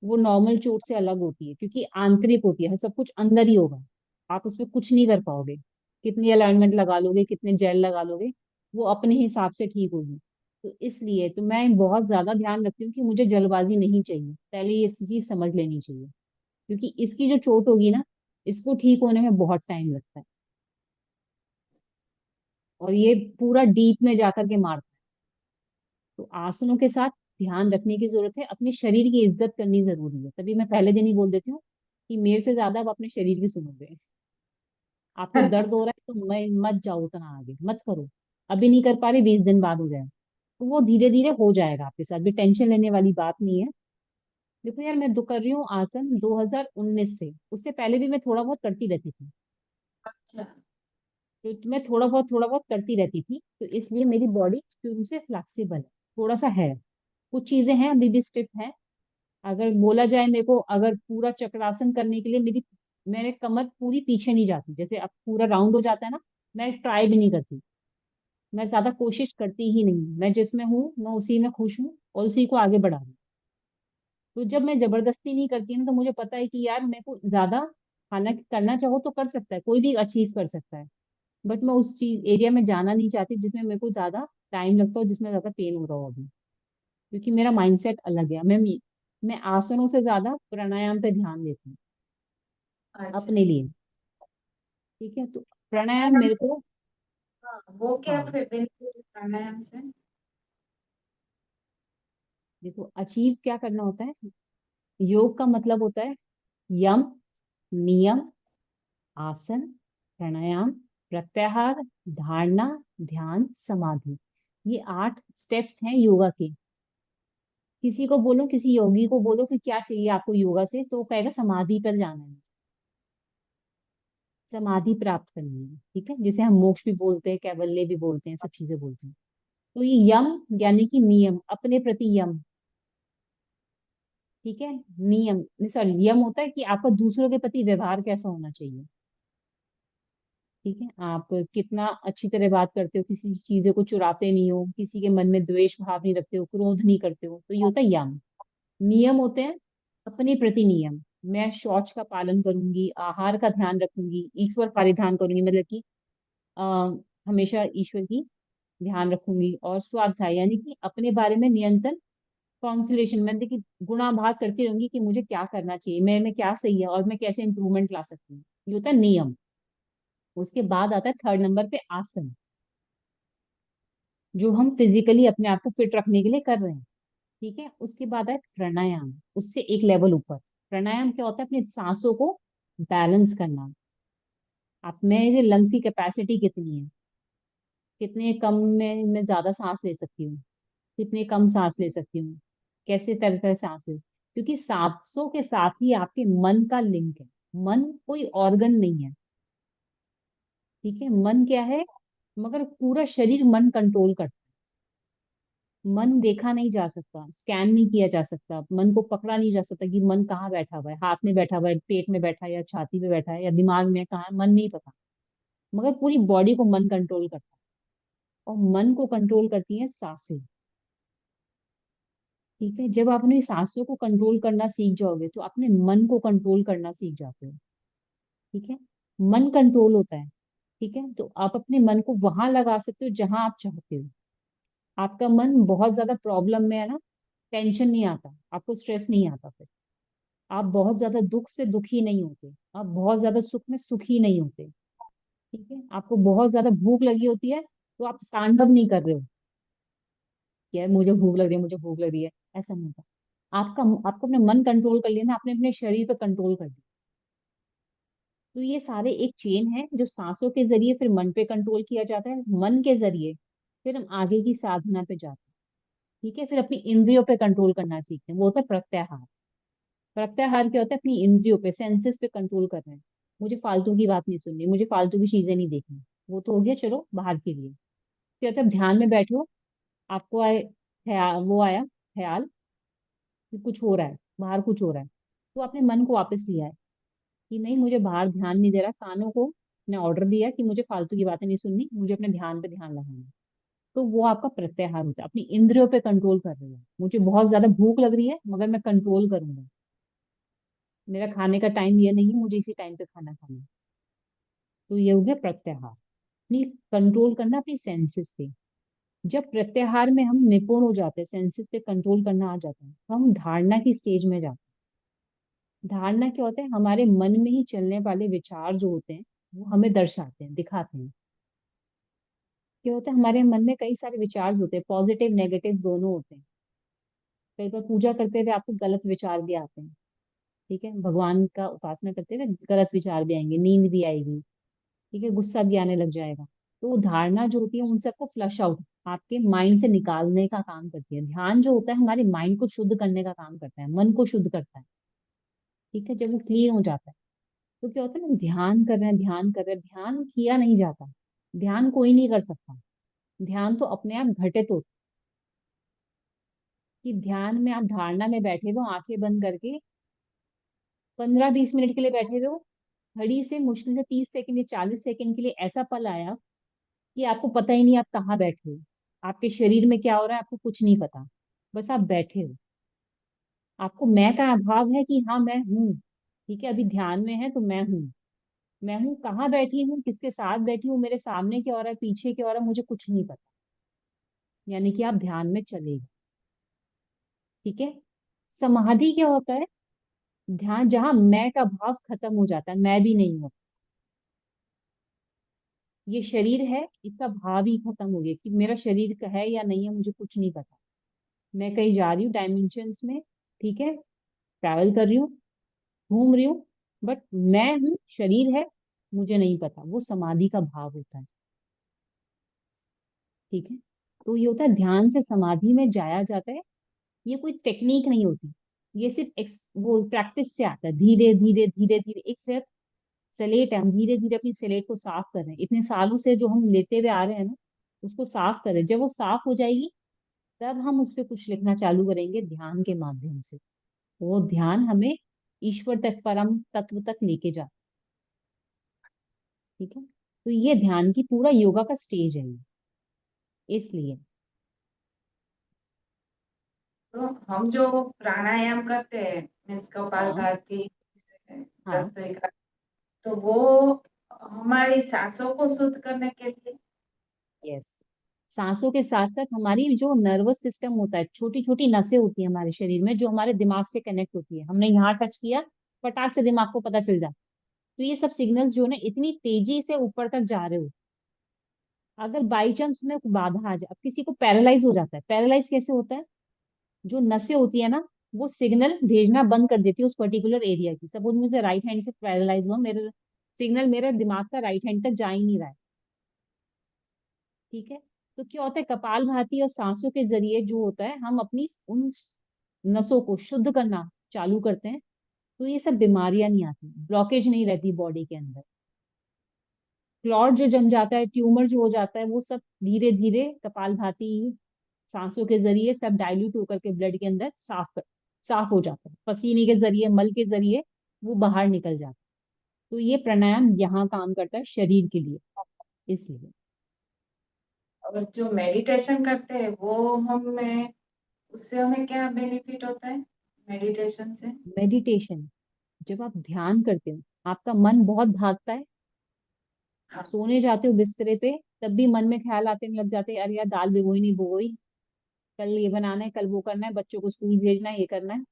वो नॉर्मल चोट से अलग होती है, क्योंकि आंतरिक होती है, सब कुछ अंदर ही होगा। आप उसमें कुछ नहीं कर पाओगे। कितनी अलाइनमेंट लगा लोगे, कितने जेल लगा लोगे, वो अपने हिसाब से ठीक होगी। तो इसलिए तो मैं बहुत ज्यादा ध्यान रखती हूँ कि मुझे जल्दबाजी नहीं चाहिए, पहले ये चीज समझ लेनी चाहिए। क्योंकि इसकी जो चोट होगी ना, इसको ठीक होने में बहुत टाइम लगता है। और ये पूरा डीप में जाकर के मारता है। तो आसनों के साथ ध्यान रखने की जरूरत है, अपने शरीर की इज्जत करनी जरूरी है। तभी मैं पहले दिन ही बोल देती हूँ कि मेरे से ज्यादा आप अपने शरीर की सुनोगे। आपको दर्द हो रहा है तो मैं मत जाओ, उतना आगे मत करो। अभी नहीं कर पा रहे, 20 दिन बाद हो जाए। तो वो धीरे धीरे हो जाएगा आपके साथ भी, टेंशन लेने वाली बात नहीं है। देखो यार, मैं कर रही हूँ आसन 2019 से, उससे पहले भी मैं थोड़ा बहुत करती रहती थी। अच्छा। तो मैं थोड़ा बहुत करती रहती थी, तो इसलिए मेरी बॉडी शुरू से फ्लेक्सिबल है। थोड़ा सा है, कुछ चीजें हैं अभी भी स्टिफ है। अगर बोला जाए मेरे को, अगर पूरा चक्रासन करने के लिए मेरे कमर पूरी पीछे नहीं जाती, जैसे अब पूरा राउंड हो जाता है ना, मैं ट्राई भी नहीं करती। मैं ज्यादा कोशिश करती ही नहीं, मैं जिसमें हूँ मैं उसी में खुश हूँ और उसी को आगे बढ़ा रही हूँ। तो जब मैं जबरदस्ती नहीं करती ना, तो मुझे पता है कि यार मेरे को ज्यादा, हालांकि करना चाहो तो कर सकता है, कोई भी अचीव कर सकता है। बट मैं उस चीज एरिया में जाना नहीं चाहती जिसमें मेरे को ज्यादा टाइम लगता हो, जिसमें ज्यादा पेन हो रहा हो अभी। क्योंकि मेरा माइंडसेट अलग है। मैं आसनों से ज्यादा प्राणायाम पे ध्यान देती हूँ अच्छा। अपने लिए। ठीक है, तो प्राणायाम प्राणायाम मेरे से, को। हाँ, वो क्या हाँ, फिर बेनिफिट प्राणायाम से? देखो अचीव क्या करना होता है। योग का मतलब होता है यम, नियम, आसन, प्राणायाम, प्रत्याहार, धारणा, ध्यान, समाधि। ये 8 स्टेप्स हैं योगा के। किसी को बोलो, किसी योगी को बोलो कि क्या चाहिए आपको योगा से, तो वो कहेगा समाधि पर जाना है, समाधि प्राप्त करनी है। ठीक है, जिसे हम मोक्ष भी बोलते हैं, कैवल्य भी बोलते हैं, सब चीजें बोलते हैं। तो ये यम यानी कि नियम, अपने प्रति यम। ठीक है। नियम, सॉरी, यम होता है कि आपका दूसरों के प्रति व्यवहार कैसा होना चाहिए। ठीक है, आप कितना अच्छी तरह बात करते हो, किसी चीजें को चुराते नहीं हो, किसी के मन में द्वेष भाव नहीं रखते हो, क्रोध नहीं करते हो, तो ये होता है यम। नियम होते हैं अपने प्रति नियम। मैं शौच का पालन करूंगी, आहार का ध्यान रखूंगी, ईश्वर परिधान करूंगी, मतलब कि आ, हमेशा ईश्वर की ध्यान रखूंगी, और स्वाध्याय यानी कि अपने बारे में नियंत्रण, कॉन्सुलेशन, मैं देखिए गुणा भाग करती रहूंगी कि मुझे क्या करना चाहिए, मेरे में क्या सही है और मैं कैसे इंप्रूवमेंट ला सकती हूँ। ये होता है नियम। उसके बाद आता है थर्ड नंबर पे आसन, जो हम फिजिकली अपने आप को फिट रखने के लिए कर रहे हैं। ठीक है, उसके बाद है प्राणायाम, उससे एक लेवल ऊपर। प्राणायाम क्या होता है? अपनी सांसों को बैलेंस करना। आप में लंग्स की कैपेसिटी कितनी है, कितने कम में मैं ज्यादा सांस ले सकती हूँ, कितने कम सांस ले सकती हूँ, कैसे तरह तरह सांस ले, क्योंकि सांसों के साथ ही आपके मन का लिंक है। मन कोई ऑर्गन नहीं है, ठीक है? मन क्या है? मगर पूरा शरीर मन कंट्रोल करता है। मन देखा नहीं जा सकता, स्कैन नहीं किया जा सकता, मन को पकड़ा नहीं जा सकता कि मन कहाँ बैठा हुआ है, हाथ में बैठा हुआ है, पेट में बैठा है, या छाती में बैठा है, या दिमाग में कहाँ है, मन नहीं पता। मगर पूरी बॉडी को मन कंट्रोल करता है, और मन को कंट्रोल करती है सांसें। ठीक है, जब आप अपनी सांसों को कंट्रोल करना सीख जाओगे तो अपने मन को कंट्रोल करना सीख जाते हो। ठीक है, मन कंट्रोल होता है। ठीक है, तो आप अपने मन को वहां लगा सकते हो जहां आप चाहते हो। आपका मन बहुत ज्यादा प्रॉब्लम में है ना, टेंशन नहीं आता आपको, स्ट्रेस नहीं आता फिर। आप बहुत ज्यादा दुख से दुखी नहीं होते, आप बहुत ज्यादा सुख में सुखी नहीं होते। ठीक है, आपको बहुत ज्यादा भूख लगी होती है तो आप तांडव नहीं कर रहे हो कि यार मुझे भूख लग रही है, मुझे भूख लग रही है, ऐसा नहीं होता। आपका आपको अपने मन कंट्रोल कर लिया ना, आपने अपने शरीर पे कंट्रोल कर लिया। तो ये सारे एक चेन है, जो सांसों के जरिए फिर मन पे कंट्रोल किया जाता है, मन के जरिए फिर हम आगे की साधना पे जाते हैं। ठीक है, फिर अपनी इंद्रियों पे कंट्रोल करना सीखते हैं, वो होता है प्रत्याहार। प्रत्याहार क्या होता है? अपनी इंद्रियों पे, सेंसेस पे कंट्रोल कर रहे हैं। मुझे फालतू की बात नहीं सुननी, मुझे फालतू की चीजें नहीं देखनी। वो तो हो गया चलो बाहर के लिए। क्या होता है? ध्यान में बैठे हो, आपको आए ख्याल, वो आया ख्याल कि कुछ हो रहा है, बाहर कुछ हो रहा है, तो आपने मन को वापस लिया है कि नहीं, मुझे बाहर ध्यान नहीं दे रहा, कानों को ने ऑर्डर दिया कि मुझे फालतू की बातें नहीं सुननी, मुझे अपने ध्यान पे ध्यान लगाना है। तो वो आपका प्रत्याहार होता है, अपनी इंद्रियों पे कंट्रोल कर रहे हो। मुझे बहुत ज्यादा भूख लग रही है मगर मैं कंट्रोल करूंगा, मेरा खाने का टाइम ये नहीं है, मुझे इसी टाइम पे खाना खाना है। तो ये हो गया प्रत्याहार, अपनी कंट्रोल करना अपनी सेंसेस पे। जब प्रत्याहार में हम निपुण हो जाते हैं, सेंसेस पे कंट्रोल करना आ जाता है, तो हम धारणा की स्टेज में जाते हैं। धारणा क्या होता है? हमारे मन में ही चलने वाले विचार जो होते हैं, वो हमें दर्शाते हैं, दिखाते हैं। क्या होता है? हमारे मन में कई सारे विचार होते हैं, पॉजिटिव नेगेटिव दोनों होते हैं। कई बार पूजा करते हुए आपको गलत विचार भी आते हैं। ठीक है, भगवान का उपासना करते हुए गलत विचार भी आएंगे, नींद भी आएगी। ठीक है, गुस्सा भी आने लग जाएगा। तो वो धारणा जो होती है उन सबको फ्लश आउट, आपके माइंड से निकालने का काम करती है। ध्यान जो होता है हमारे माइंड को शुद्ध करने का काम करता है, मन को शुद्ध करता है। ठीक है, जब वो क्लीन हो जाता है तो क्या होता है ना, ध्यान कर रहे हैं, ध्यान कर रहे हैं, ध्यान किया नहीं जाता। ध्यान कोई नहीं कर सकता, ध्यान तो अपने आप घटित होता है। कि ध्यान में आप धारणा में बैठे हो, आंखें बंद करके 15-20 मिनट के लिए बैठे हो, घड़ी से मुश्किल से 30 सेकंड या 40 सेकंड के लिए ऐसा पल आया कि आपको पता ही नहीं आप कहाँ बैठे हो, आपके शरीर में क्या हो रहा है आपको कुछ नहीं पता, बस आप बैठे हो। आपको मैं का अभाव है कि हाँ मैं हूँ। ठीक है, अभी ध्यान में है तो मैं हूँ। मैं हूँ, कहाँ बैठी हूँ, किसके साथ बैठी हूँ, मेरे सामने क्या हो रहा है, पीछे क्या हो रहा है, मुझे कुछ नहीं पता। यानी कि आप ध्यान में चले गए। ठीक है, समाधि क्या होता है? ध्यान जहां मैं का भाव खत्म हो जाता है, मैं भी नहीं हूँ। ये शरीर है, इसका भाव ही खत्म हो गया कि मेरा शरीर का है या नहीं है, मुझे कुछ नहीं पता। मैं कहीं जा रही हूँ डायमेंशंस में, ठीक है, ट्रैवल कर रही हूँ, घूम रही हूँ, बट मैं हूँ, शरीर है, मुझे नहीं पता। वो समाधि का भाव होता है। ठीक है, तो ये होता है ध्यान से समाधि में जाया जाता है। ये कोई टेक्निक नहीं होती, ये सिर्फ वो प्रैक्टिस से आता है, धीरे धीरे धीरे धीरे। एक सिर्फ स्लेट है, हम धीरे धीरे अपनी स्लेट को साफ कर रहे हैं, इतने सालों से जो हम लेते हुए आ रहे हैं ना, उसको साफ कर रहे हैं। जब वो साफ हो जाएगी तब हम उस पर कुछ लिखना चालू करेंगे ध्यान के माध्यम से। वो ध्यान हमें ईश्वर तक, परम तत्व तक लेके जाता है। ठीक है, तो ये ध्यान की पूरा योगा का स्टेज है ये, इसलिए। तो हम जो प्राणायाम करते हैं मीन्स हाँ। कपालभाति, हाँ। भस्त्रिका, तो वो हमारी सांसों को शुद्ध करने के लिए। यस, सांसों के साथ साथ हमारी जो नर्वस सिस्टम होता है, छोटी छोटी नसें होती है हमारे शरीर में जो हमारे दिमाग से कनेक्ट होती है, हमने यहाँ टच किया, फटाक से दिमाग को पता चल जाता है। तो ये सब सिग्नल्स जो है ना इतनी तेजी से ऊपर तक जा रहे हो, अगर बाई चांस में बाधा आ जाए, अब किसी को पैरालाइज हो जाता है, पैरालाइज कैसे होता है, जो नसें होती है ना वो सिग्नल भेजना बंद कर देती है उस पर्टिकुलर एरिया की। सपोज मुझे राइट हैंड से पैरालाइज हुआ, मेरे सिग्नल मेरे दिमाग का राइट हैंड तक जा ही नहीं रहा है। ठीक है, तो क्या होता है, कपाल भाती और सांसों के जरिए जो होता है हम अपनी उन नसों को शुद्ध करना चालू करते हैं, तो ये सब बीमारियां नहीं आती, ब्लॉकेज नहीं रहती बॉडी के अंदर। क्लॉट जो जम जाता है, ट्यूमर जो हो जाता है, वो सब धीरे धीरे कपाल भाती सांसों के जरिए सब डाइल्यूट होकर के ब्लड के अंदर साफ हो जाता है, पसीने के जरिए, मल के जरिए वो बाहर निकल जाता है। तो ये प्राणायाम यहाँ काम करता है शरीर के लिए, इसलिए। और जो मेडिटेशन करते हैं वो हमें, उससे हमें क्या बेनिफिट होता है मेडिटेशन से? मेडिटेशन, जब आप ध्यान करते हो, आपका मन बहुत भागता है, हाँ। सोने जाते हो बिस्तरे पे, तब भी मन में ख्याल आते लग जाते हैं, अरे यार दाल भिगोई नहीं भिगोई, कल ये बनाना है, कल वो करना है, बच्चों को स्कूल भेजना है, ये करना है।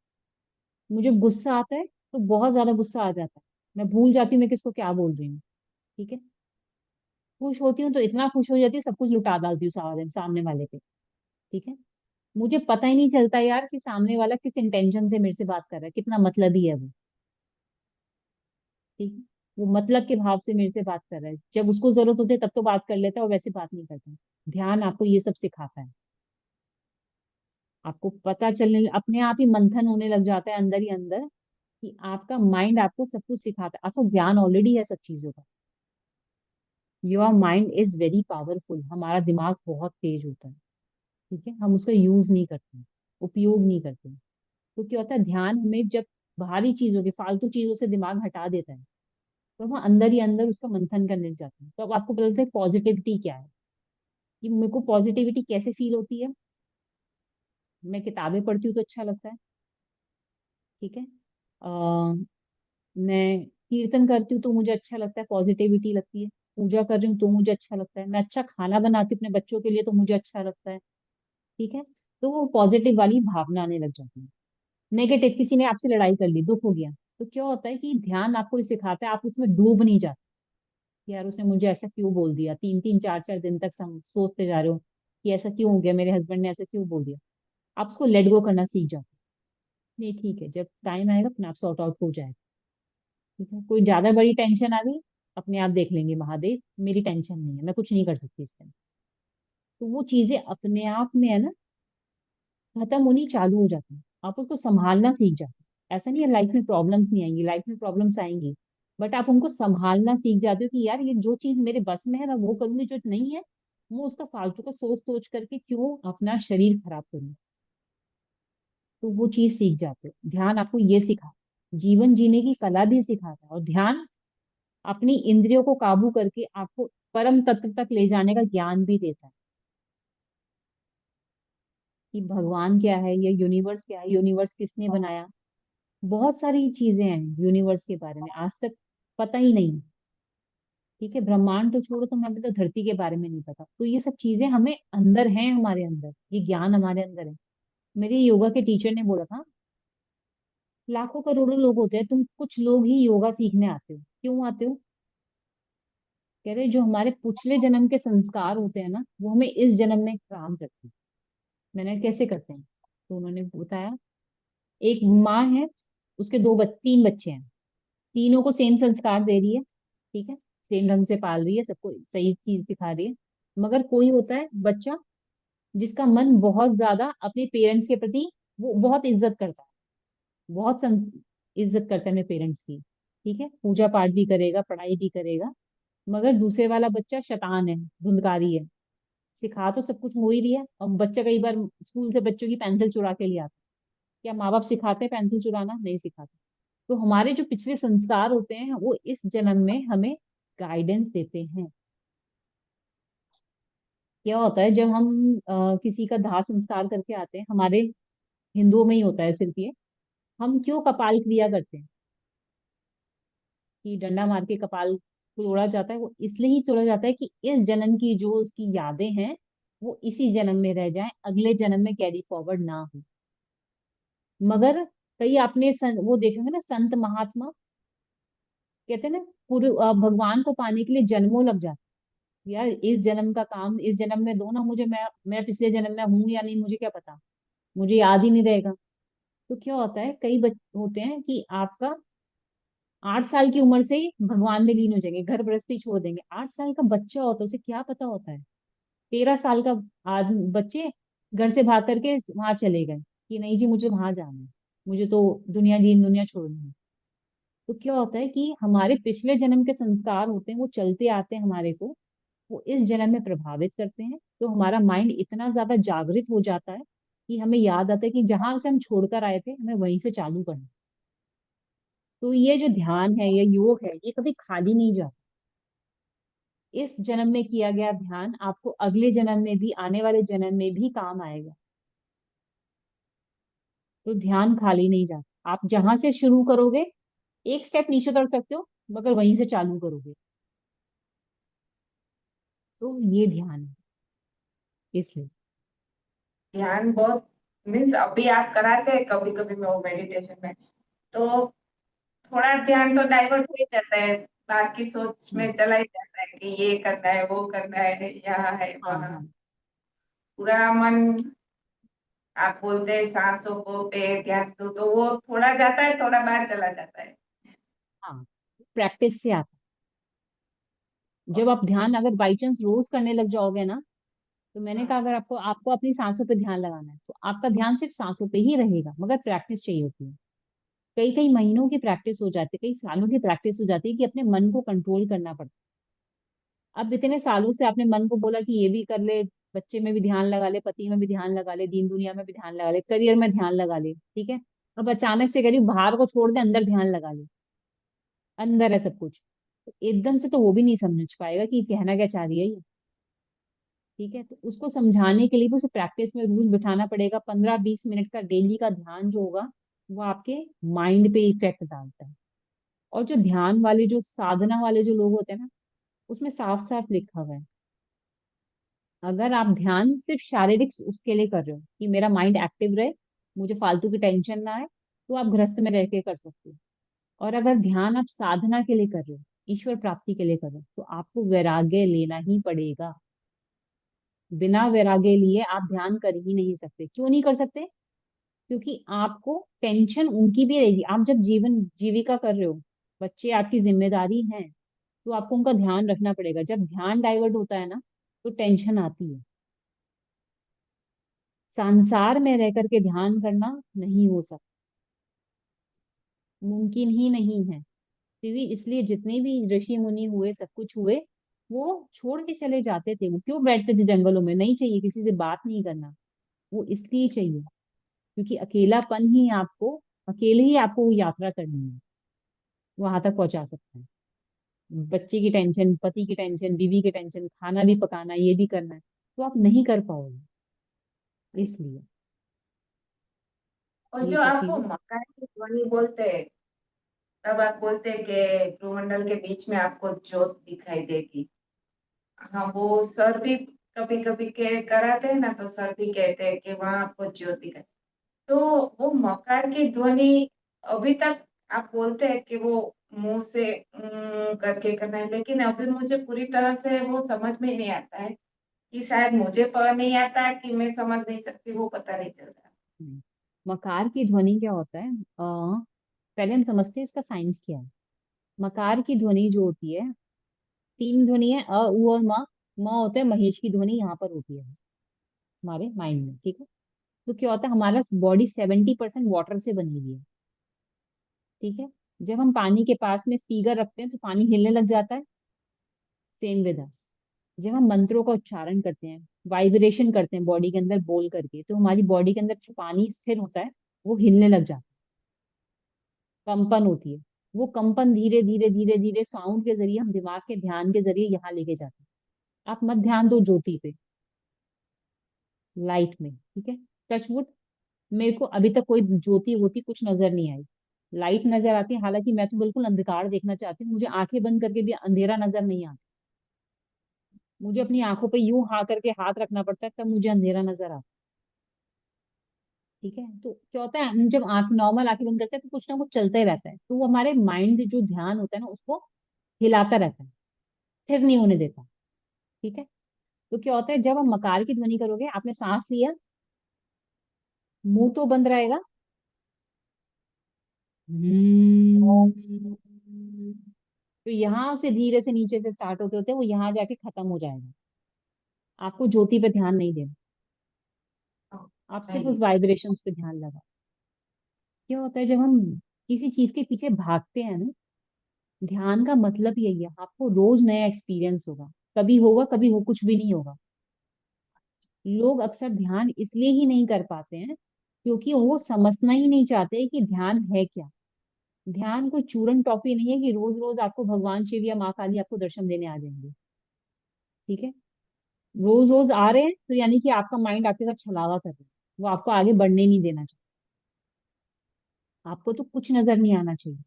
मुझे गुस्सा आता है तो बहुत ज्यादा गुस्सा आ जाता है, मैं भूल जाती हूँ मैं किसको क्या बोल रही हूँ। ठीक है, खुश होती हूँ तो इतना खुश हो जाती हूँ, सब कुछ लुटा डालती हूँ सामने वाले पे। ठीक है, मुझे पता ही नहीं चलता यार कि सामने वाला किस इंटेंशन से मेरे से बात कर रहा है, कितना मतलबी है वो। ठीक है, वो मतलब के भाव से मेरे से बात कर रहा है, जब उसको जरूरत होती है तब तो बात कर लेता है और वैसे बात नहीं करता। ध्यान आपको ये सब सिखाता है, आपको पता चलने, अपने आप ही मंथन होने लग जाता है अंदर ही अंदर, कि आपका माइंड आपको सब कुछ सिखाता है, आपको ज्ञान ऑलरेडी है सब चीजों का। Your mind is very powerful, हमारा दिमाग बहुत तेज होता है। ठीक है, हम उसका यूज नहीं करते, उपयोग नहीं करते। तो क्या होता है, ध्यान हमें जब बाहरी चीजों के, फालतू चीजों से दिमाग हटा देता है, तो हम अंदर ही अंदर उसका मंथन करने लग जाते हैं। तो अब आपको पता चलता है पॉजिटिविटी क्या है, कि मेरे को पॉजिटिविटी कैसे फील होती है। मैं किताबें पढ़ती हूँ तो अच्छा लगता है। ठीक है, मैं कीर्तन करती हूँ तो मुझे अच्छा लगता है, पॉजिटिविटी लगती है। पूजा कर रही हूँ तो मुझे अच्छा लगता है, मैं अच्छा खाना बनाती हूँ अपने बच्चों के लिए तो मुझे अच्छा लगता है। ठीक है, तो वो पॉजिटिव वाली भावना आने लग जाती है। नेगेटिव, किसी ने आपसे लड़ाई कर ली, दुख हो गया, तो क्या होता है कि ध्यान आपको ये सिखाता है, आप उसमें डूब नहीं जाते कि यार उसने मुझे ऐसा क्यों बोल दिया, तीन तीन चार चार दिन तक सोचते जा रहे हो कि ऐसा क्यों हो गया, मेरे हस्बैंड ने ऐसा क्यों बोल दिया। आप उसको लेट गो करना सीख जाते हो, नहीं ठीक है, जब टाइम आएगा अपने आप सॉर्ट आउट हो जाएगा। ठीक है, कोई ज्यादा बड़ी टेंशन आ गई, अपने आप देख लेंगे महादेव, मेरी टेंशन नहीं है, मैं कुछ नहीं कर सकती इसमें। तो वो चीजें अपने आप में है ना खत्म होनी चालू हो जाती है, आप उसको संभालना सीख जाते हो। ऐसा नहीं है लाइफ में प्रॉब्लम्स नहीं आएंगी, लाइफ में प्रॉब्लम्स आएंगी, बट आप उनको संभालना सीख जाते हो कि यार ये जो चीज मेरे बस में है मैं वो करूंगी, जो नहीं है वो उसका फालतू का सोच सोच करके क्यों अपना शरीर खराब करूँ। तो वो चीज सीख जाते हो, ध्यान आपको ये सिखा, जीवन जीने की कला भी सिखाता है। और ध्यान अपनी इंद्रियों को काबू करके आपको परम तत्व तक ले जाने का ज्ञान भी देता है, कि भगवान क्या है, ये यूनिवर्स क्या है, यूनिवर्स किसने बनाया, बहुत सारी चीजें हैं यूनिवर्स के बारे में आज तक पता ही नहीं। ठीक है, ब्रह्मांड तो छोड़ो, तो हमें तो धरती के बारे में नहीं पता, तो ये सब चीजें हमें अंदर हैं, हमारे अंदर ये ज्ञान हमारे अंदर है। मेरे योगा के टीचर ने बोला था, लाखों करोड़ों लोग होते हैं, तुम कुछ लोग ही योगा सीखने आते हो, क्यों आते हो। कह रहे जो हमारे पिछले जन्म के संस्कार होते हैं ना वो हमें इस जन्म में काम करते हैं। मैंने कैसे करते हैं, तो उन्होंने बताया, एक माँ है, उसके तीन बच्चे हैं, तीनों को सेम संस्कार दे रही है। ठीक है, सेम ढंग से पाल रही है, सबको सही चीज सिखा रही है, मगर कोई होता है बच्चा जिसका मन बहुत ज्यादा अपने पेरेंट्स के प्रति, वो बहुत इज्जत करता है, बहुत इज्जत करता है अपने पेरेंट्स की। ठीक है, पूजा पाठ भी करेगा, पढ़ाई भी करेगा, मगर दूसरे वाला बच्चा शैतान है, धुंधकारी है, सिखा तो सब कुछ हो ही रही है। और बच्चा कई बार स्कूल से बच्चों की पेंसिल चुरा के ले आता है, क्या माँ बाप सिखाते हैं पेंसिल चुराना, नहीं सिखाते। तो हमारे जो पिछले संस्कार होते हैं वो इस जन्म में हमें गाइडेंस देते हैं। क्या होता है जब हम किसी का दाह संस्कार करके आते हैं, हमारे हिंदुओं में ही होता है सिर्फ ये, हम क्यों कपाल क्रिया करते हैं, कि डंडा मार के कपाल तोड़ा जाता है, वो इसलिए ही तोड़ा जाता है कि इस जन्म की जो उसकी यादें हैं वो इसी जन्म में रह जाए, अगले जन्म में कैरी फॉरवर्ड ना हो। मगर कई आपने वो देखेंगे ना, संत महात्मा कहते हैं ना, पूरे भगवान को पाने के लिए जन्मों लग जाते हैं। यार इस जन्म का काम इस जन्म में दो ना मुझे, मैं पिछले जन्म में हूं या नहीं मुझे क्या पता, मुझे याद ही नहीं रहेगा। तो क्या होता है, कई होते हैं कि आपका 8 साल की उम्र से ही भगवान में लीन हो जाएंगे, घर गृहस्थी छोड़ देंगे। 8 साल का बच्चा होता है, उसे क्या पता होता है। 13 साल का आदमी बच्चे घर से भाग करके वहां चले गए कि नहीं जी मुझे वहां जाना है, मुझे तो दुनिया दीन दुनिया छोड़नी है। तो क्या होता है कि हमारे पिछले जन्म के संस्कार होते हैं, वो चलते आते हैं हमारे को, वो इस जन्म में प्रभावित करते हैं। तो हमारा माइंड इतना ज्यादा जागृत हो जाता है कि हमें याद आता है कि जहां से हम छोड़कर आए थे हमें वहीं से चालू करना। तो ये जो ध्यान है, ये योग है, ये कभी खाली नहीं जाता। इस जन्म में किया गया ध्यान आपको अगले जन्म में भी, आने वाले जन्म में भी काम आएगा। तो ध्यान खाली नहीं जाता। आप जहां से शुरू करोगे, एक स्टेप नीचे उतर सकते हो, मगर वहीं से चालू करोगे। तो ये ध्यान है इसलिए। ध्यान बहुत मीन्स अभी आप कराते हैं कभी कभी मैं वो मेडिटेशन में, तो थोड़ा ध्यान तो डाइवर्ट हो ही जाता है, बाकी सोच हम्म, में चला ही जाता है कि ये करना है वो करना है यहाँ है हाँ वहाँ। हाँ पूरा मन, आप बोलते हैं सांसों को पे ध्यान दो, तो वो थोड़ा जाता है थोड़ा बाहर चला जाता है। हाँ, प्रैक्टिस से आता है। जब आप ध्यान अगर बाई चांस रोज करने लग जाओगे ना, तो मैंने हाँ कहा अगर आपको आपको अपनी सांसों पे ध्यान लगाना है तो आपका ध्यान सिर्फ सांसों पे ही रहेगा, मगर प्रैक्टिस चाहिए होती है। कई कई महीनों की प्रैक्टिस हो जाती है, कई सालों की प्रैक्टिस हो जाती है कि अपने मन को कंट्रोल करना पड़ता है। अब इतने सालों से आपने मन को बोला कि ये भी कर ले, बच्चे में भी ध्यान लगा ले, पति में भी ध्यान लगा ले, दीन दुनिया में भी ध्यान लगा ले, करियर में ध्यान लगा ले, ठीक है। अब अचानक से करीब बाहर को छोड़ दे, अंदर ध्यान लगा ले, अंदर है सब कुछ। तो एकदम से तो वो भी नहीं समझ पाएगा कि कहना क्या चाह रही है ये, ठीक है। तो उसको समझाने के लिए भी उसे प्रैक्टिस में रूल बिठाना पड़ेगा। 15-20 मिनट का डेली का ध्यान जो होगा, वो आपके माइंड पे इफेक्ट डालता है। और जो ध्यान वाले, जो साधना वाले जो लोग होते हैं ना, उसमें साफ साफ लिखा हुआ है, अगर आप ध्यान सिर्फ शारीरिक उसके लिए कर रहे हो कि मेरा माइंड एक्टिव रहे, मुझे फालतू की टेंशन ना आए, तो आप गृहस्थ में रह के कर सकते हो। और अगर ध्यान आप साधना के लिए कर रहे हो, ईश्वर प्राप्ति के लिए कर रहे हो, तो आपको वैराग्य लेना ही पड़ेगा। बिना वैराग्य लिए आप ध्यान कर ही नहीं सकते। क्यों नहीं कर सकते? क्योंकि आपको टेंशन उनकी भी रहेगी। आप जब जीवन जीविका कर रहे हो, बच्चे आपकी जिम्मेदारी हैं, तो आपको उनका ध्यान रखना पड़ेगा। जब ध्यान डाइवर्ट होता है ना, तो टेंशन आती है। संसार में रह करके ध्यान करना नहीं हो सकता, मुमकिन ही नहीं है। क्योंकि इसलिए जितने भी ऋषि मुनि हुए, सब कुछ हुए, वो छोड़ के चले जाते थे। वो क्यों बैठते थे जंगलों में? नहीं चाहिए किसी से बात नहीं करना, वो इसलिए चाहिए क्योंकि अकेलापन ही आपको, अकेले ही आपको वो यात्रा करनी है, वहां तक पहुंचा सकता है। बच्चे की टेंशन, पति की टेंशन, बीवी की टेंशन, खाना भी पकाना, ये भी करना है, तो आप नहीं कर पाओगे। इसलिए और ये जो सब आपको चीजें। मकान की ध्वनि बोलते हैं, तब आप बोलते हैं कि भूमंडल के बीच में आपको ज्योत दिखाई देगी। हाँ, वो सर भी कभी कभी के कराते हैं ना, तो सर भी कहते हैं कि वहां आपको ज्योत दिखाई। तो वो मकार की ध्वनि अभी तक आप बोलते हैं कि वो मुंह से करके करना है, लेकिन अभी मुझे पूरी तरह से वो समझ में नहीं आता है, कि शायद मुझे पर नहीं आता है कि मैं समझ नहीं सकती, वो पता नहीं चल रहा। हम्म, मकार की ध्वनि क्या होता है? पहले हम समझते हैं इसका साइंस क्या है। मकार की ध्वनि जो होती है, तीन ध्वनि है, अ उ और म। म होता है महेश की ध्वनि, यहाँ पर होती है हमारे माइंड में, ठीक है। तो क्या होता है, हमारा बॉडी 70% वाटर से बनी हुई है, ठीक है। जब हम पानी के पास में स्पीकर रखते हैं तो पानी हिलने लग जाता है। सेम विद अस, जब हम मंत्रों का उच्चारण करते हैं, वाइब्रेशन करते हैं बॉडी के अंदर बोल करके, तो हमारी बॉडी के अंदर जो पानी स्थिर होता है, वो हिलने लग जाता है, कंपन होती है। वो कंपन धीरे धीरे धीरे धीरे साउंड के जरिए, हम दिमाग के ध्यान के जरिए यहाँ लेके जाते हैं। आप मत ध्यान दो ज्योति पे, लाइट में, ठीक है। टचवुड, मेरे को अभी तक कोई ज्योति होती कुछ नजर नहीं आई। लाइट नजर आती है, हालांकि मैं तो बिल्कुल अंधकार देखना चाहती हूँ, मुझे आंखें बंद करके भी अंधेरा नजर नहीं आता। मुझे अपनी आंखों पे यूं हाँ करके हाथ रखना पड़ता है, तब मुझे अंधेरा नजर आता है। ठीक है, तो क्या होता है, हम जब आंख नॉर्मल आंखें बंद करते हैं तो कुछ ना कुछ चलता ही रहता है, तो वो हमारे माइंड जो ध्यान होता है ना उसको हिलाता रहता है, स्थिर नहीं होने देता। ठीक है, तो क्या होता है, जब हम मकार की ध्वनि करोगे, आपने सांस लिया, मुंह तो बंद रहेगा, तो यहाँ से धीरे से नीचे से स्टार्ट होते होते वो यहाँ जाके खत्म हो जाएगा। आपको ज्योति पे ध्यान नहीं देना, आप सिर्फ उस नहीं। वाइब्रेशंस पे ध्यान लगा। क्या होता है, जब हम किसी चीज के पीछे भागते हैं ना, ध्यान का मतलब यही है, आपको रोज नया एक्सपीरियंस होगा, कभी होगा कभी हो कुछ भी नहीं होगा। लोग अक्सर ध्यान इसलिए ही नहीं कर पाते हैं क्योंकि वो समझना ही नहीं चाहते कि ध्यान है क्या। ध्यान कोई चूरन टॉफी नहीं है कि रोज रोज आपको भगवान शिव या माँ काली आपको दर्शन देने आ जाएंगे। ठीक है, रोज रोज आ रहे हैं तो यानी कि आपका माइंड आपके साथ छलावा कर रहा है, वो आपको आगे बढ़ने नहीं देना चाहिए। आपको तो कुछ नजर नहीं आना चाहिए,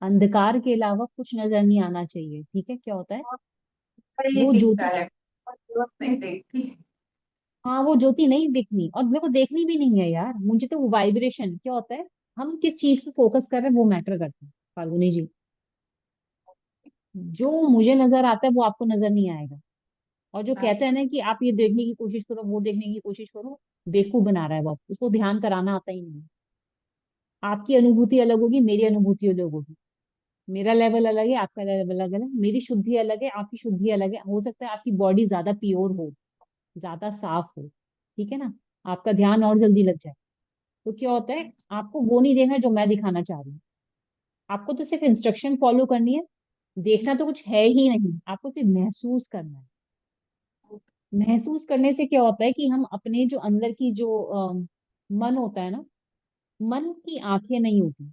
अंधकार के अलावा कुछ नजर नहीं आना चाहिए। ठीक है, क्या होता है, और ही वो दिखता ज्योति, है, और जरूरत नहीं देखती। हाँ वो ज्योति नहीं दिखनी, और मेरे को देखनी भी नहीं है यार, मुझे तो वो वाइब्रेशन क्या होता है, हम किस चीज पे फोकस कर रहे हैं वो मैटर करता है फाल्गुनी जी। जो मुझे नजर आता है वो आपको नजर नहीं आएगा। और जो कहते अच्छा। हैं ना कि आप ये देखने की कोशिश करो, वो देखने की कोशिश करो, बेवकूफ बना रहा है वो, उसको ध्यान कराना आता ही नहीं है। आपकी अनुभूति अलग होगी, मेरी अनुभूति अलग होगी, मेरा लेवल अलग है, आपका लेवल अलग है, मेरी शुद्धि अलग है, आपकी शुद्धि अलग है। हो सकता है आपकी बॉडी ज्यादा प्योर हो, ज्यादा साफ हो, ठीक है ना, आपका ध्यान और जल्दी लग जाए। तो क्या होता है, आपको वो नहीं देखना जो मैं दिखाना चाह रही हूँ, आपको तो सिर्फ इंस्ट्रक्शन फॉलो करनी है। देखना तो कुछ है ही नहीं, आपको सिर्फ महसूस करना है। महसूस करने से क्या होता है कि हम अपने जो अंदर की जो मन होता है ना, मन की आंखें नहीं होती।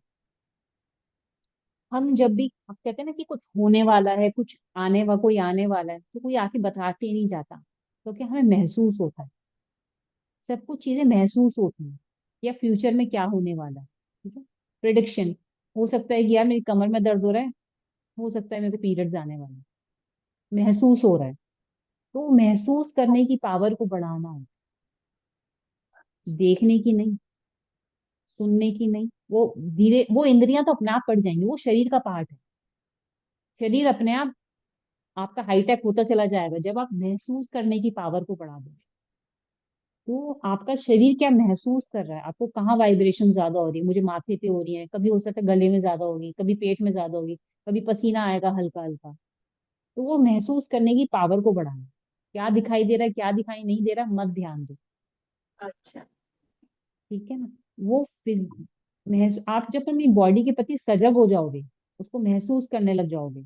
हम जब भी आप कहते हैं ना कि कुछ होने वाला है, कुछ कोई आने वाला है, तो कोई आके बता के नहीं जाता, तो क्या हमें महसूस होता है, सब कुछ चीजें महसूस होती हैं, या फ्यूचर में क्या होने वाला है। ठीक है, प्रिडिक्शन, हो सकता है कि यार मेरी कमर में दर्द हो रहा है, हो सकता है मेरे को पीरियड्स आने वाले हैं, महसूस हो रहा है। तो महसूस करने की पावर को बढ़ाना है, देखने की नहीं, सुनने की नहीं। वो धीरे, वो इंद्रियां तो अपने आप पड़ जाएंगी, वो शरीर का पार्ट है, शरीर अपने आप आपका हाईटेक होता चला जाएगा जब आप महसूस करने की पावर को बढ़ा दोगे। तो आपका शरीर क्या महसूस कर रहा है, आपको कहाँ वाइब्रेशन ज्यादा हो रही है, मुझे माथे पे हो रही है, कभी हो सकता है गले में ज्यादा होगी, कभी पेट में ज्यादा होगी, कभी पसीना आएगा हल्का हल्का। तो वो महसूस करने की पावर को बढ़ाना, क्या दिखाई दे रहा है क्या दिखाई नहीं दे रहा मत ध्यान दो। अच्छा। ठीक है ना, वो फिर आप जब अपनी बॉडी के प्रति सजग हो जाओगे, उसको महसूस करने लग जाओगे,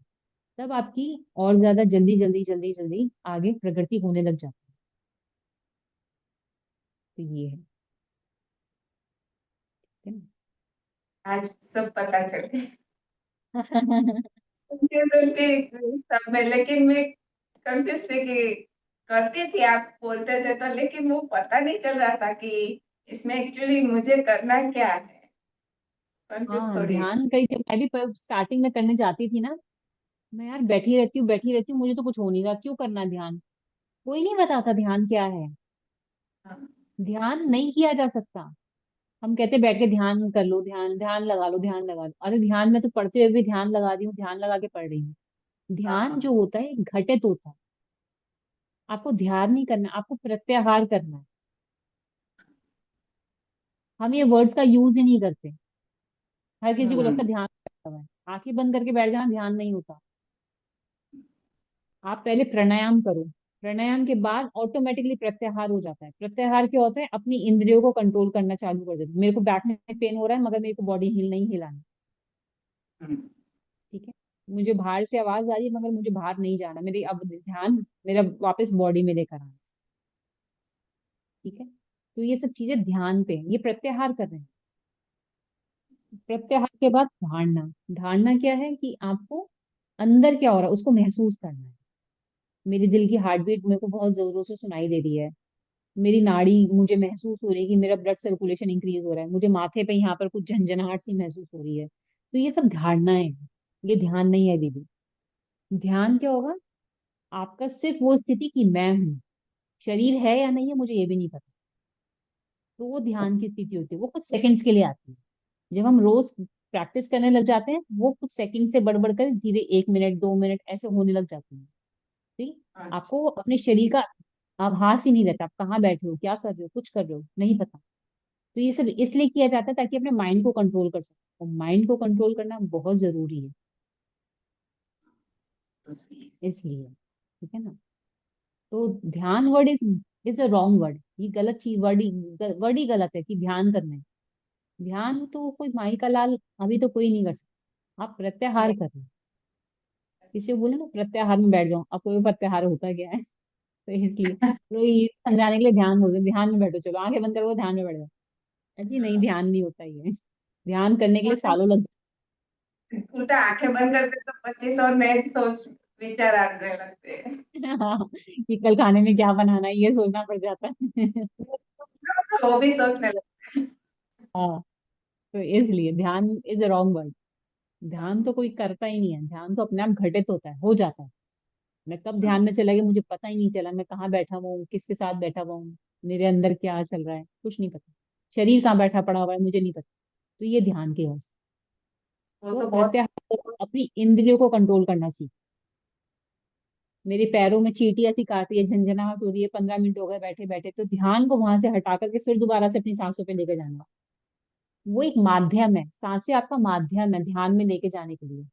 तब आपकी और ज्यादा जल्दी जल्दी जल्दी जल्दी आगे प्रगति होने लग जाती है। तो ये है, ठीक आज सब पता चल गया। है ना। कंफ्यूजन के सब में, लेकिन मैं कंफ्यूज थी कि करती थी, आप बोलते थे तो, लेकिन वो पता नहीं चल रहा था कि इसमें एक्चुअली मुझे करना क्या है। कंफ्यूज हाँ, थोड़ी। ध्यान कई जब मैं भी स्टार्टिंग में करने जाती थी ना, मैं यार बैठी रहती हूँ बैठी रहती हूँ, मुझे तो कुछ हो नहीं रहा, क्यों करना ध्यान, कोई नहीं बताता ध्यान क्या है। हाँ। ध्यान नहीं किया जा सकता। हम कहते बैठ के ध्यान कर लो, ध्यान ध्यान लगा लो, ध्यान लगा लो, अरे ध्यान में तो पढ़ते हुए भी ध्यान लगा रही हूँ, ध्यान लगा के पढ़ रही हूँ। ध्यान हाँ। जो होता है घटित होता है, आपको ध्यान नहीं करना, आपको प्रत्याहार करना है। हम ये वर्ड्स का यूज ही नहीं करते, हर किसी को लगता है हम्म। ध्यान करता हुआ है, आंखें बंद करके बैठ जाना ध्यान नहीं होता। आप पहले प्राणायाम करो, प्राणायाम के बाद ऑटोमेटिकली प्रत्याहार हो जाता है। प्रत्याहार क्या होता है, अपनी इंद्रियों को कंट्रोल करना चालू कर देते हैं। मेरे को बैक में पेन हो रहा है मगर मेरे को बॉडी हिल नहीं हिलानी। हम्म। ठीक है, मुझे बाहर से आवाज आ रही है मगर मुझे बाहर नहीं जाना, मेरी अब ध्यान मेरा वापस बॉडी में लेकर आना। ठीक है, तो ये सब चीजें ध्यान पे हैं, ये प्रत्याहार कर रहे हैं। प्रत्याहार के बाद धारणा, धारणा क्या है कि आपको अंदर क्या हो रहा है उसको महसूस करना है। मेरी दिल की हार्ट बीट मेरे को बहुत जोरों से सुनाई दे रही है, मेरी नाड़ी मुझे महसूस हो रही है कि मेरा ब्लड सर्कुलेशन इंक्रीज हो रहा है, मुझे माथे पे यहाँ पर कुछ झंझनाहट सी महसूस हो रही है। तो ये सब धारणाएं हैं, ये ध्यान नहीं है दीदी। ध्यान क्या होगा, आपका सिर्फ वो स्थिति कि मैं हूँ, शरीर है या नहीं है मुझे ये भी नहीं पता, तो वो ध्यान की स्थिति होती है, वो कुछ सेकंड्स के लिए आती है। जब हम रोज प्रैक्टिस करने लग जाते हैं, वो कुछ सेकंड से बढ़ बढ़कर धीरे 1 मिनट 2 मिनट ऐसे होने लग जाती है। ठीक, अच्छा। आपको अपने शरीर का आभास ही नहीं रहता, आप कहाँ बैठे हो, क्या कर रहे हो, कुछ कर रहे हो नहीं पता। तो ये सब इसलिए किया जाता है ताकि अपने माइंड को कंट्रोल कर सको, और माइंड को कंट्रोल करना बहुत जरूरी है, तो सही इसलिए। ठीक है ना। तो ध्यान word is a wrong word, ये गलत चीज, वर्ड ही गलत है कि ध्यान करना है। ध्यान तो कोई माई का लाल अभी तो कोई नहीं कर सकता, आप प्रत्याहार है। कर रहे हो। किसी को बोले ना प्रत्याहार में बैठ जाओ, आपको भी प्रत्याहार होता क्या है। तो इसलिए तो ये समझाने के लिए ध्यान बोलते हैं, ध्यान में बैठो, चलो आंखें बंद करो ध्यान में बैठ जाओ। जी नहीं, ध्यान नहीं होता ये, ध्यान करने के लिए उल्टा सालों लग उल्टा आंखें बंद करते तो 25 और नए सोच विचार आने लगते हैं। जाते हैं। हाँ, कि कल खाने में क्या बनाना है ये सोचना पड़ जाता है। वो भी सोचने लगते हैं। हाँ, तो इसलिए ध्यान इज अ रॉन्ग वर्ड। ध्यान तो कोई करता ही नहीं है, ध्यान तो अपने आप घटित होता है, हो जाता है। मैं कब ध्यान में चला गया मुझे पता ही नहीं चला, मैं कहाँ बैठा हुआ हूँ, किसके साथ बैठा हुआ हूँ, मेरे अंदर क्या चल रहा है कुछ नहीं पता, शरीर कहाँ बैठा पड़ा हुआ है मुझे नहीं पता। तो ये ध्यान की अवस्था। वो तो तो बहुत। प्रत्याहार करो, अपनी इंद्रियों को कंट्रोल करना सीखो। मेरे पैरों में चींटी ऐसी काट रही है, झंझनाहट हो रही है, 15 मिनट हो गए बैठे बैठे, तो ध्यान को वहां से हटा करके फिर दोबारा से अपनी सांसों पे लेके जाना। वो एक माध्यम है, सांसें आपका माध्यम है ध्यान में लेके जाने के लिए।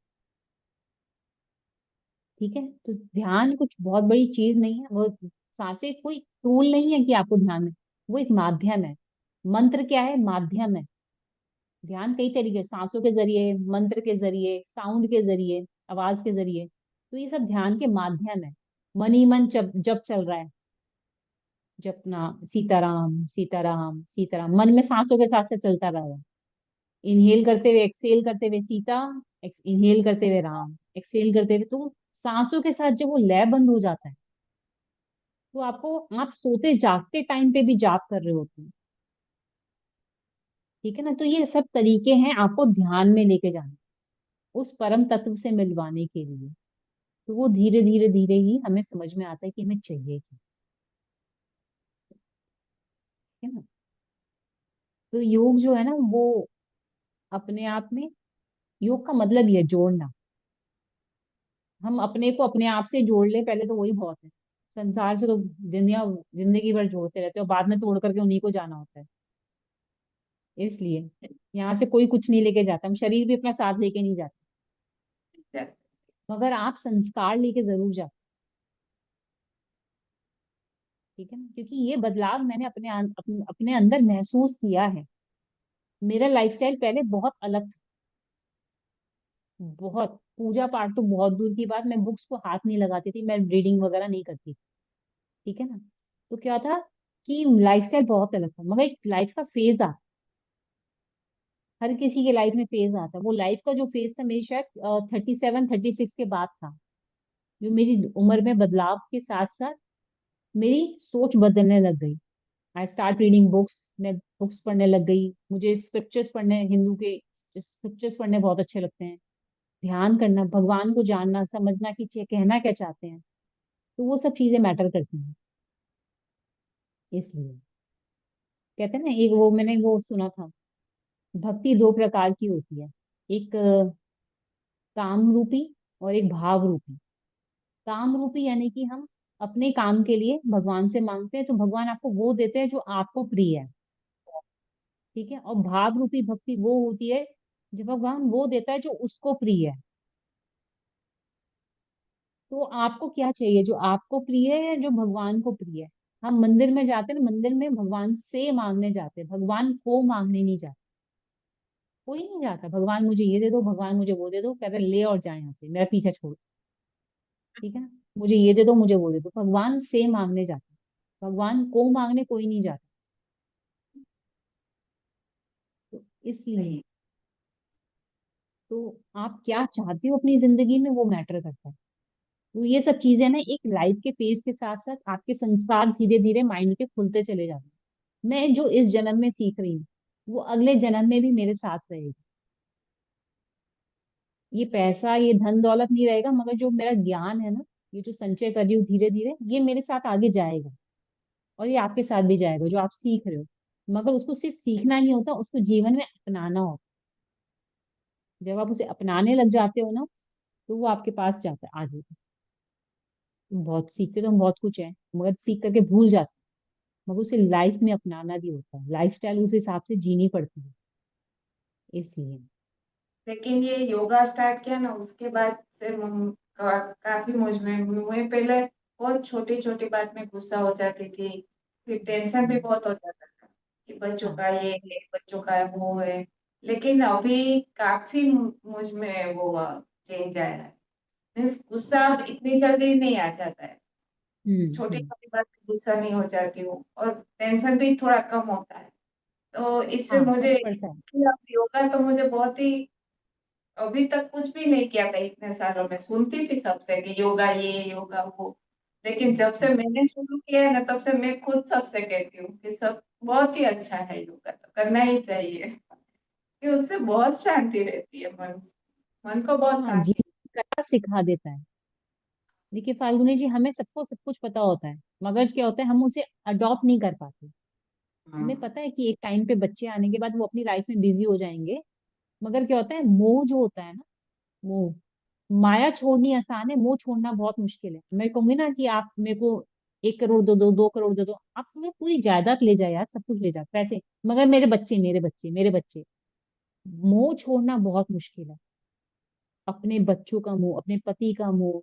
ठीक है, तो ध्यान कुछ बहुत बड़ी चीज नहीं है वो, सांसें कोई टूल नहीं है कि आपको ध्यान में, वो एक माध्यम है। मंत्र क्या है, माध्यम है। ध्यान कई तरीके, सांसों के जरिए, मंत्र के जरिए, साउंड के जरिए, आवाज के जरिए, तो ये सब ध्यान के माध्यम है। मन ही मन जब जब चल रहा है, जपना सीताराम सीताराम सीताराम, मन में सांसों के साथ से चलता रहा। इनहेल करते हुए एक्सेल करते हुए सीता, इनहेल करते हुए राम, एक्सेल करते हुए, तो सांसों के साथ जब वो लय बंद हो जाता है, तो आपको, आप सोते जागते टाइम पे भी जाप कर रहे होते हैं। ठीक है ना, तो ये सब तरीके हैं आपको ध्यान में लेके जाने, उस परम तत्व से मिलवाने के लिए। तो वो धीरे धीरे धीरे ही हमें समझ में आता है कि हमें चाहिए क्या। है ना। तो योग जो है ना वो अपने आप में, योग का मतलब ये है जोड़ना। हम अपने को अपने आप से जोड़ ले पहले तो वही बहुत है। संसार से तो दुनिया जिंदगी भर जोड़ते रहते हो, बाद में तोड़ करके उन्हीं को जाना होता है। इसलिए यहाँ से कोई कुछ नहीं लेके जाता, हम शरीर भी अपना साथ लेके नहीं जाते, मगर आप संस्कार लेके जरूर जाते। ठीक है ना, क्योंकि ये बदलाव मैंने अपने अंदर महसूस किया है। मेरा लाइफस्टाइल पहले बहुत अलग था, बहुत, पूजा पाठ तो बहुत दूर की बात, मैं बुक्स को हाथ नहीं लगाती थी, मैं रीडिंग वगैरह नहीं करती थी। ठीक है ना। तो क्या था कि लाइफस्टाइल बहुत अलग था, मगर एक लाइफ का फेज आता, हर किसी के लाइफ में फेज आता है, वो लाइफ का जो फेज था मेरी शायद 37 36 के बाद था, जो मेरी उम्र में बदलाव के साथ साथ मेरी सोच बदलने लग गई। आई स्टार्ट रीडिंग बुक्स, मैं बुक्स पढ़ने लग गई, मुझे स्क्रिप्चर्स पढ़ने, हिंदू के स्क्रिप्चर्स पढ़ने बहुत अच्छे लगते हैं। ध्यान करना, भगवान को जानना समझना कि कहना क्या चाहते हैं, तो वो सब चीजें मैटर करती हैं। इसलिए कहते हैं ना, एक वो मैंने वो सुना था, भक्ति दो प्रकार की होती है, एक काम रूपी और एक भाव रूपी। काम रूपी यानी कि हम अपने काम के लिए भगवान से मांगते हैं, तो भगवान आपको वो देते हैं जो आपको प्रिय है। ठीक है, और भाव रूपी भक्ति वो होती है जो भगवान वो देता है जो उसको प्रिय है। तो आपको क्या चाहिए, जो आपको प्रिय है या जो भगवान को प्रिय है। हम मंदिर में जाते हैं ना, मंदिर में भगवान से मांगने जाते हैं, भगवान को मांगने नहीं जाते। कोई नहीं जाता भगवान मुझे ये दे दो, भगवान मुझे वो दे दो, कहते ले और जाए यहाँ से, मेरा पीछा छोड़ो। ठीक है ना, मुझे ये दे दो मुझे वो दे दो, भगवान से मांगने जाते हैं, भगवान को मांगने कोई नहीं जाता। तो इसलिए, सही। तो आप क्या चाहते हो अपनी जिंदगी में वो मैटर करता है। तो ये सब चीजें ना एक लाइफ के फेज के साथ साथ आपके संस्कार धीरे धीरे माइंड के खुलते चले जाते हैं। मैं जो इस जन्म में सीख रही हूँ वो अगले जन्म में भी मेरे साथ रहेगी। ये पैसा ये धन दौलत नहीं रहेगा, मगर जो मेरा ज्ञान है ना, ये जो संचय कर रही हूँ धीरे धीरे, ये मेरे साथ आगे जाएगा, और ये आपके साथ भी जाएगा जो आप सीख रहे हो। मगर उसको सिर्फ सीखना नहीं होता, उसको जीवन में अपनाना होता है। जब आप उसे अपनाने लग जाते हो ना, तो वो आपके पास जाता है आगे। बहुत सीखते तो हम बहुत कुछ है, मगर सीख करके भूल जाते हैं। मगर उसे लाइफ में अपनाना भी होता है, लाइफ स्टाइल उस हिसाब से जीनी पड़ती है, इसलिए। लेकिन ये योगा स्टार्ट किया ना, उसके बाद से काफी मुझ में, मुझे पहले बहुत छोटी छोटी बात में गुस्सा हो जाती थी, फिर टेंशन भी हम्म, बहुत हो जाता था कि बच्चों हाँ। का ये है, बच्चों का वो है। लेकिन अभी काफी मुझ में वो चेंज आया है। मीन्स गुस्सा अब इतनी जल्दी नहीं आ जाता है, छोटी हम्म। छोटी बात पे गुस्सा नहीं हो जाती हूँ, और टेंशन भी थोड़ा कम होता है। तो इससे हाँ, मुझे फर्क पड़ता है। योगा तो मुझे बहुत ही, अभी तक कुछ भी नहीं किया था इतने सालों में, सुनती थी सबसे कि योगा ये योगा वो। लेकिन जब से अच्छा। मैंने शुरू किया है ना, तब से मैं खुद सबसे कहती हूँ कि सब बहुत ही अच्छा है, योगा तो करना ही चाहिए। कि उससे बहुत शांति रहती है, मन को बहुत हाँ, शांति। जीवन की कला सिखा देता है। देखिए फाल्गुनी जी, हमें सबको सब कुछ पता होता है, मगर क्या होता है हम उसे अडॉप्ट नहीं कर पाते। हमें हाँ। पता है कि एक टाइम पे बच्चे आने के बाद वो अपनी लाइफ में बिजी हो जाएंगे, मगर क्या होता है, मोह जो होता है ना, मोह, माया छोड़नी आसान है, मोह छोड़ना बहुत मुश्किल है। मैं कहूंगी ना कि आप मेरे को 1 करोड़ दो दो, 2 करोड़ दे दो, आप तुम्हें पूरी जायदाद ले जाए यार, सब कुछ ले जाए पैसे, मगर मेरे बच्चे, मेरे बच्चे, मेरे बच्चे, मोह छोड़ना बहुत मुश्किल है। अपने बच्चों का मोह, अपने पति का मोह,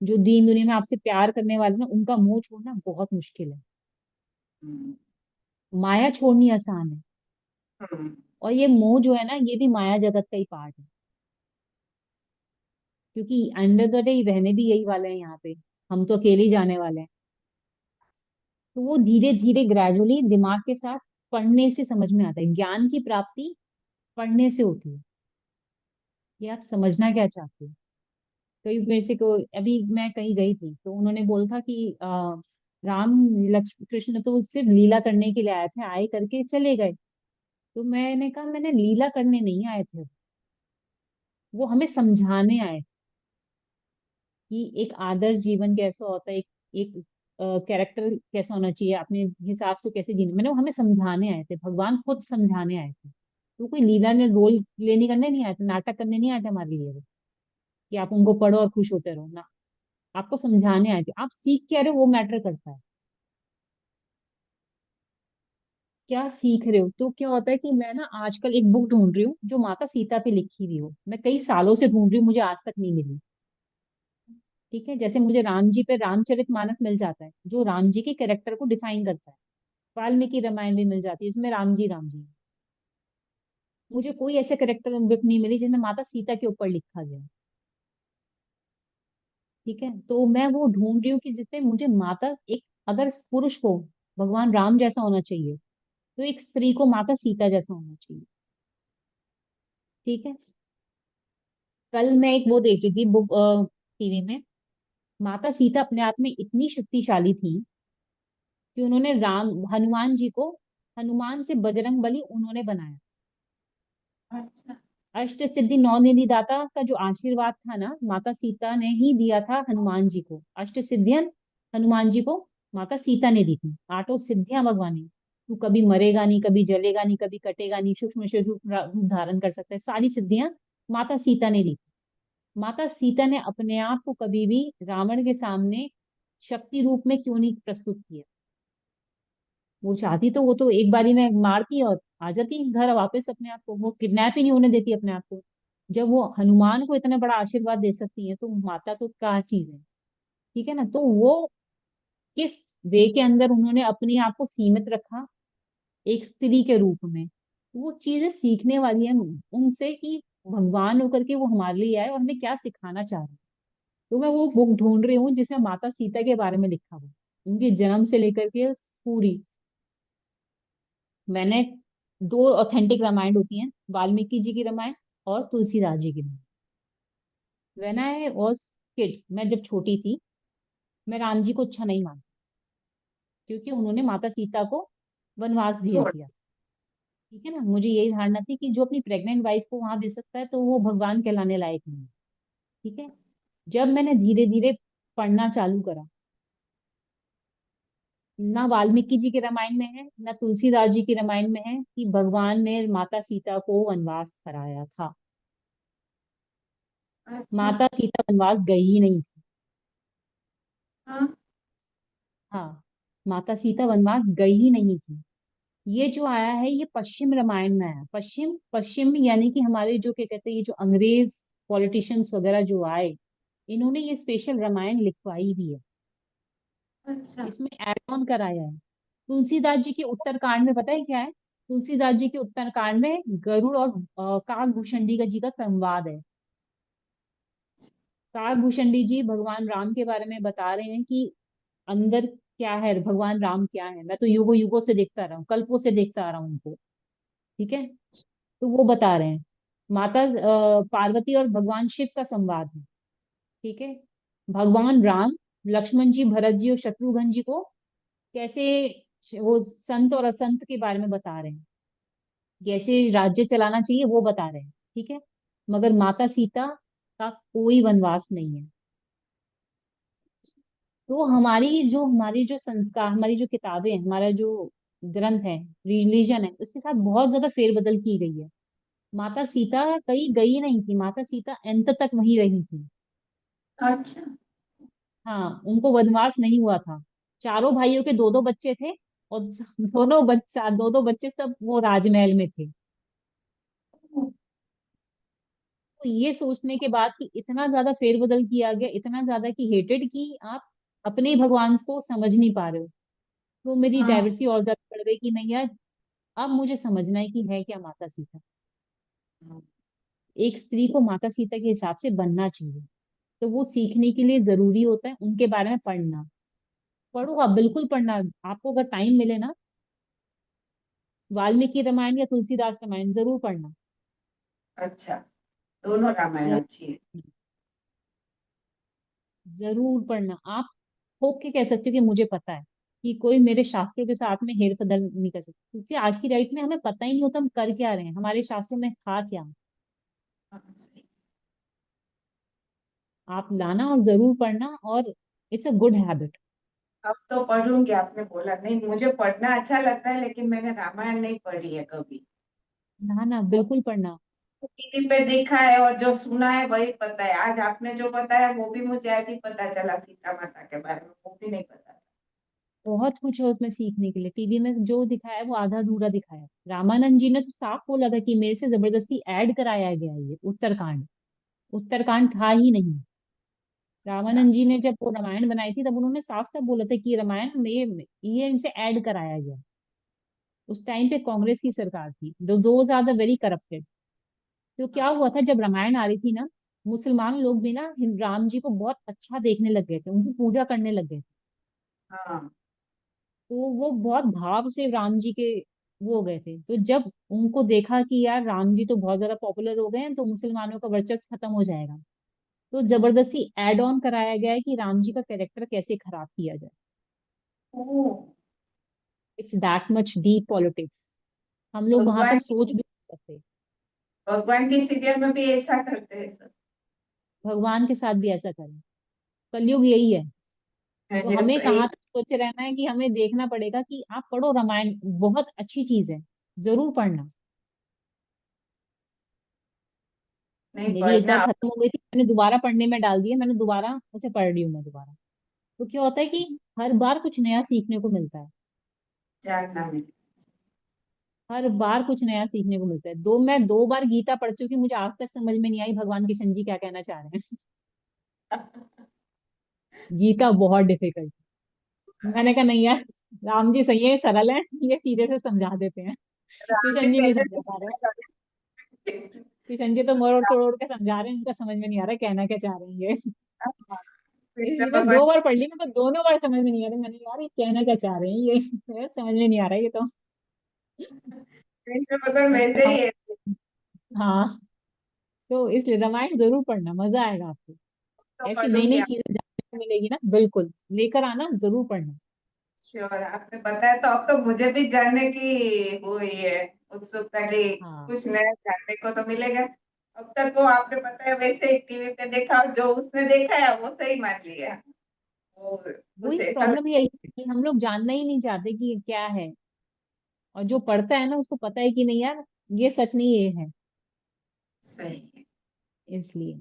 जो दीन दुनिया में आपसे प्यार करने वाले ना, उनका मोह छोड़ना बहुत मुश्किल है। हम्म। माया छोड़नी आसान है। हम्म। और ये मोह जो है ना, ये भी माया जगत का ही पार्ट है, क्योंकि एंड ऑफ द डे रहने भी यही वाले हैं यहाँ पे, हम तो अकेले ही जाने वाले हैं। तो वो धीरे धीरे ग्रेजुअली दिमाग के साथ पढ़ने से समझ में आता है, ज्ञान की प्राप्ति पढ़ने से होती है। ये आप समझना क्या चाहते हो। कई मेरे से को, अभी मैं कहीं गई थी तो उन्होंने बोला था कि राम, लक्ष्मण, कृष्ण तो सिर्फ लीला करने के लिए आए थे, आए करके चले गए। तो मैंने कहा, मैंने लीला करने नहीं आए थे, वो हमें समझाने आए कि एक आदर्श जीवन कैसा होता है, एक कैरेक्टर कैसा होना चाहिए, अपने हिसाब से कैसे जीना। मैंने वो हमें समझाने आए थे, भगवान खुद समझाने आए थे। तो कोई लीला ने रोल लेने करने नहीं आए थे, नाटक करने नहीं आए थे हमारे लिए वो, कि आप उनको पढ़ो और खुश होते रहो ना। आपको समझाने आए थे, आप सीख क्या रहे हो वो मैटर करता है, क्या सीख रहे हो। तो क्या होता है कि मैं ना आजकल एक बुक ढूंढ रही हूँ जो माता सीता पे लिखी हुई हो, मैं कई सालों से ढूंढ रही हूँ, मुझे आज तक नहीं मिली। ठीक है, जैसे मुझे राम जी पे रामचरितमानस मिल जाता है, जो राम जी के कैरेक्टर को डिफाइन करता है। वाल्मीकि रामायण भी मिल जाती है, इसमें राम जी, राम जी। मुझे कोई ऐसे करेक्टर बुक नहीं मिली जिसमें माता सीता के ऊपर लिखा गया है। ठीक है, तो मैं वो ढूंढ रही हूँ कि जिसमें मुझे माता, एक, अगर पुरुष को भगवान राम जैसा होना चाहिए, तो एक स्त्री को माता सीता जैसा होना चाहिए। ठीक है। कल मैं एक वो देख रही थी बुक, टीवी में, माता सीता अपने आप में इतनी शक्तिशाली थी कि उन्होंने राम, हनुमान जी को, हनुमान से बजरंग बली उन्होंने बनाया। अच्छा। अष्ट सिद्धि नौ निधि दाता का जो आशीर्वाद था ना, माता सीता ने ही दिया था हनुमान जी को। अष्ट सिद्धियां हनुमान जी को माता सीता ने दी थी, आठों सिद्धियां भगवान ने। तू कभी मरेगा नहीं, कभी जलेगा नहीं, कभी कटेगा नहीं, सूक्ष्म से सूक्ष्म रूप धारण कर सकता है, सारी सिद्धियां माता सीता ने दी थी। माता सीता ने अपने आप को कभी भी रावण के सामने शक्ति रूप में क्यों नहीं प्रस्तुत किया। वो चाहती तो वो तो एक बारी में मारती और आ जाती घर वापस अपने आप को, वो किडनैप ही नहीं होने देती अपने आप को। जब वो हनुमान को इतना बड़ा आशीर्वाद दे सकती है, तो माता तो क्या चीज है। ठीक है ना, तो वो किस वे के अंदर उन्होंने अपने आप को सीमित रखा, एक स्त्री के रूप में। वो चीजें सीखने वाली है उनसे, कि भगवान होकर के वो हमारे लिए आए और हमें क्या सिखाना चाह रहे हैं। तो मैं वो बुक ढूंढ रही हूँ जिसमें माता सीता के बारे में लिखा हुआ, उनके जन्म से लेकर के पूरी। मैंने दो ऑथेंटिक रामायण होती हैं, वाल्मीकि जी की रामायण और तुलसीदास जी की Ramayan. When I was kid, मैं जब छोटी थी, मैं राम जी को अच्छा नहीं मानती, क्योंकि उन्होंने माता सीता को वनवास भेज छोड़। दिया। ठीक है ना, मुझे यही धारणा थी कि जो अपनी प्रेग्नेंट वाइफ को वहां भेज सकता है, तो वो भगवान कहलाने लायक नहीं है। ठीक है। जब मैंने धीरे धीरे पढ़ना चालू करा। ना वाल्मीकि जी के रामायण में है, ना तुलसीदास जी के रामायण में है कि भगवान ने माता सीता को वनवास कराया था। अच्छा। माता सीता वनवास गई ही नहीं थी। हाँ। हाँ, माता सीता वनवास गई ही नहीं थी। ये जो आया है ये पश्चिम रामायण में आया। पश्चिम पश्चिम यानी कि हमारे जो क्या कहते हैं, ये जो अंग्रेज पॉलिटिशियंस वगैरह जो आए, इन्होंने ये स्पेशल रामायण लिखवाई भी है। अच्छा। इसमें एड ऑन कराया है। तुलसीदास जी के उत्तरकांड में पता है क्या है? तुलसीदास जी के उत्तरकांड में गरुड़ और काकभूषणी का जी का संवाद है। काकभूषणी जी भगवान राम के बारे में बता रहे हैं कि अंदर क्या है, भगवान राम क्या है। मैं तो युगों युगों से देखता रहा हूँ, कल्पों से देखता आ रहा हूँ उनको। ठीक है, तो वो बता रहे हैं। माता पार्वती और भगवान शिव का संवाद है। ठीक है, भगवान राम लक्ष्मण जी, भरत जी और शत्रुघ्न जी को कैसे वो संत और असंत के बारे में बता रहे हैं, कैसे राज्य चलाना चाहिए वो बता रहे हैं। ठीक है, मगर माता सीता का कोई वनवास नहीं है। तो हमारी जो संस्कार, हमारी जो किताबें हैं, हमारा जो ग्रंथ है, रिलीजन है, उसके साथ बहुत ज्यादा फेरबदल की गई है। माता सीता कहीं गई नहीं थी, माता सीता अंत तक वहीं रही थी। अच्छा। हाँ, उनको वनवास नहीं हुआ था। चारों भाइयों के दो दो बच्चे थे, और दो दो बच्चे सब वो राजमहल में थे। तो ये सोचने के बाद कि इतना ज्यादा फेरबदल किया गया, इतना ज्यादा कि हेटेड, कि आप अपने भगवान को समझ नहीं पा रहे हो, तो मेरी हाँ। डायवर्सिटी और ज्यादा बढ़ गई कि नहीं यार, अब मुझे समझना है कि है क्या माता सीता। एक स्त्री को माता सीता के हिसाब से बनना चाहिए। तो वो सीखने के लिए जरूरी होता है उनके बारे में पढ़ना। पढ़ो, आप बिल्कुल पढ़ना। आपको अगर टाइम मिले ना, वाल्मीकि रामायण या तुलसीदास रामायण जरूर पढ़ना। अच्छा, दोनों रामायण जरूर, अच्छी है। जरूर पढ़ना। आप होप के कह सकते हो कि मुझे पता है, कि कोई मेरे शास्त्रों के साथ में हेर फेर नहीं कर सकता, क्योंकि आज की डेट में हमें पता ही नहीं होता हम कर क्या रहे हैं, हमारे शास्त्रों में था क्या। हाँ, सही। आप लाना और जरूर पढ़ना, और इट्स अ गुड हैबिट। अब तो पढ़ूंगी, आपने बोला नहीं, मुझे पढ़ना अच्छा लगता है लेकिन मैंने रामायण नहीं पढ़ी है कभी। ना ना, वो बिल्कुल पढ़ना। टीवी पे देखा है और जो सुना है वही पता है। आज आपने जो बताया वो भी मुझे आज ही पता चला, सीता माता के बारे में वो भी नहीं पता था। बहुत कुछ है उसमें सीखने के लिए। टीवी में जो दिखाया है वो आधा अधूरा दिखाया है। रामानंद जी ने तो साफ बोला था कि मेरे से जबरदस्ती ऐड कराया गया है ये उत्तरकांड। उत्तरकांड था ही नहीं। अच्छा। रामानंद जी ने जब वो रामायण बनाई थी तब उन्होंने साफ साफ बोला था कि ये रामायण में ये इनसे ऐड कराया गया। उस टाइम पे कांग्रेस की सरकार थी, those are the very corrupted. तो क्या हाँ। हुआ था जब रामायण आ रही थी ना, मुसलमान लोग भी ना राम जी को बहुत अच्छा देखने लग गए थे, उनकी पूजा करने लग गए थे। हाँ। तो वो बहुत भाव से राम जी के वो हो गए थे। तो जब उनको देखा कि यार राम जी तो बहुत ज्यादा पॉपुलर हो गए हैं, तो मुसलमानों का वर्चस्व खत्म हो जाएगा, तो जबरदस्ती एड ऑन कराया गया है कि राम जी का कैरेक्टर कैसे खराब किया जाए। Oh. It's that much deep politics. हम लोग वहां भगवान तक सोच भी नहीं सकते। भगवान की सीरियल में भी ऐसा करते हैं सब। भगवान के साथ भी ऐसा करें। कलयुग यही है। तो हमें सही। कहाँ तक सोचे रहना है कि हमें देखना पड़ेगा कि आप पढ़ो रामायण, बहुत अच्छी चीज है, जरूर पढ़ना। नहीं मेरी एक बार पढ़ना। खत्म हो गई थी, मैंने दोबारा पढ़ने में डाल दिया, मैंने दोबारा उसे पढ़ रही हूँ मैं दोबारा। तो क्या होता है कि हर बार कुछ नया सीखने को मिलता है। जानना में। हर बार कुछ नया सीखने को मिलता है। मैं 2 बार गीता पढ़ चुकी, मुझे आज तक समझ में नहीं आई भगवान किशन जी क्या कहना चाह रहे हैं। गीता बहुत डिफिकल्ट। मैंने कहा नहीं यार, राम जी सही है, सरल है, ये सीधे से समझा देते हैं। राम जी किशन जी नहीं पहले समझा से पा रहे। पूछा था। किशन जी तो मरोड़ तोड़ के समझा रहे हैं, उनका समझ में नहीं आ रहा है कहना क्या चाह रहे हैं ये। कृष्ण इसलिए मैं भगवान। 2 बार पढ़ ली, मेरे को दोनों बार समझ में नहीं आ रहा। मैंने यार ये कहना क्या चाह रहे हैं ये, समझ में नहीं आ रहा है ये तो। कृष्ण भगवान बट वैसे ही हाँ। है। हाँ, तो इसलिए रामायण जरूर पढ़ना, मजा आएगा आपको। तो ऐसी नई पढ़ूंगी। नई चीजें जानने को मिलेगी ना, बिल्कुल लेकर आना, जरूर पढ़ना। श्योर, आपने बताया तो अब तो मुझे भी जानने की वो ही है, उत्सुकता की। हाँ, कुछ नया जानने को तो मिलेगा। अब तक वो आपने बताया वैसे ही टीवी पे देखा और जो उसने देखा है वो सही मान लिया। और वही कुछ ऐसा प्रॉब्लम यही है कि हम लोग जानना ही नहीं चाहते कि ये क्या है। और जो पढ़ता है ना उसको पता है कि नहीं यार, ये सच नहीं, ये है। सही है। इसलिए।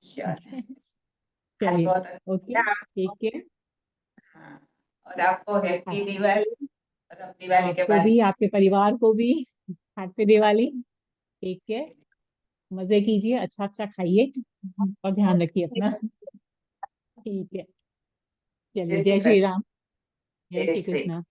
ठीक चलो, है। आज चलिए। बहुत ओके, अच्छा आपको। ठीक है। हाँ, और आपको हाँ, हैप्पी दिवाली। और हम दिवाली के आपको बाद भी, आपके परिवार को भी हैप्पी दिवाली। ठीक है। मजे कीजिए, अच्छा अच्छा खाइए, और ध्यान रखिए अपना। ठीक है। चलिए, जय श्री जय श्री कृष्ण। राम। जय जय श्री श्री। कृष्णा।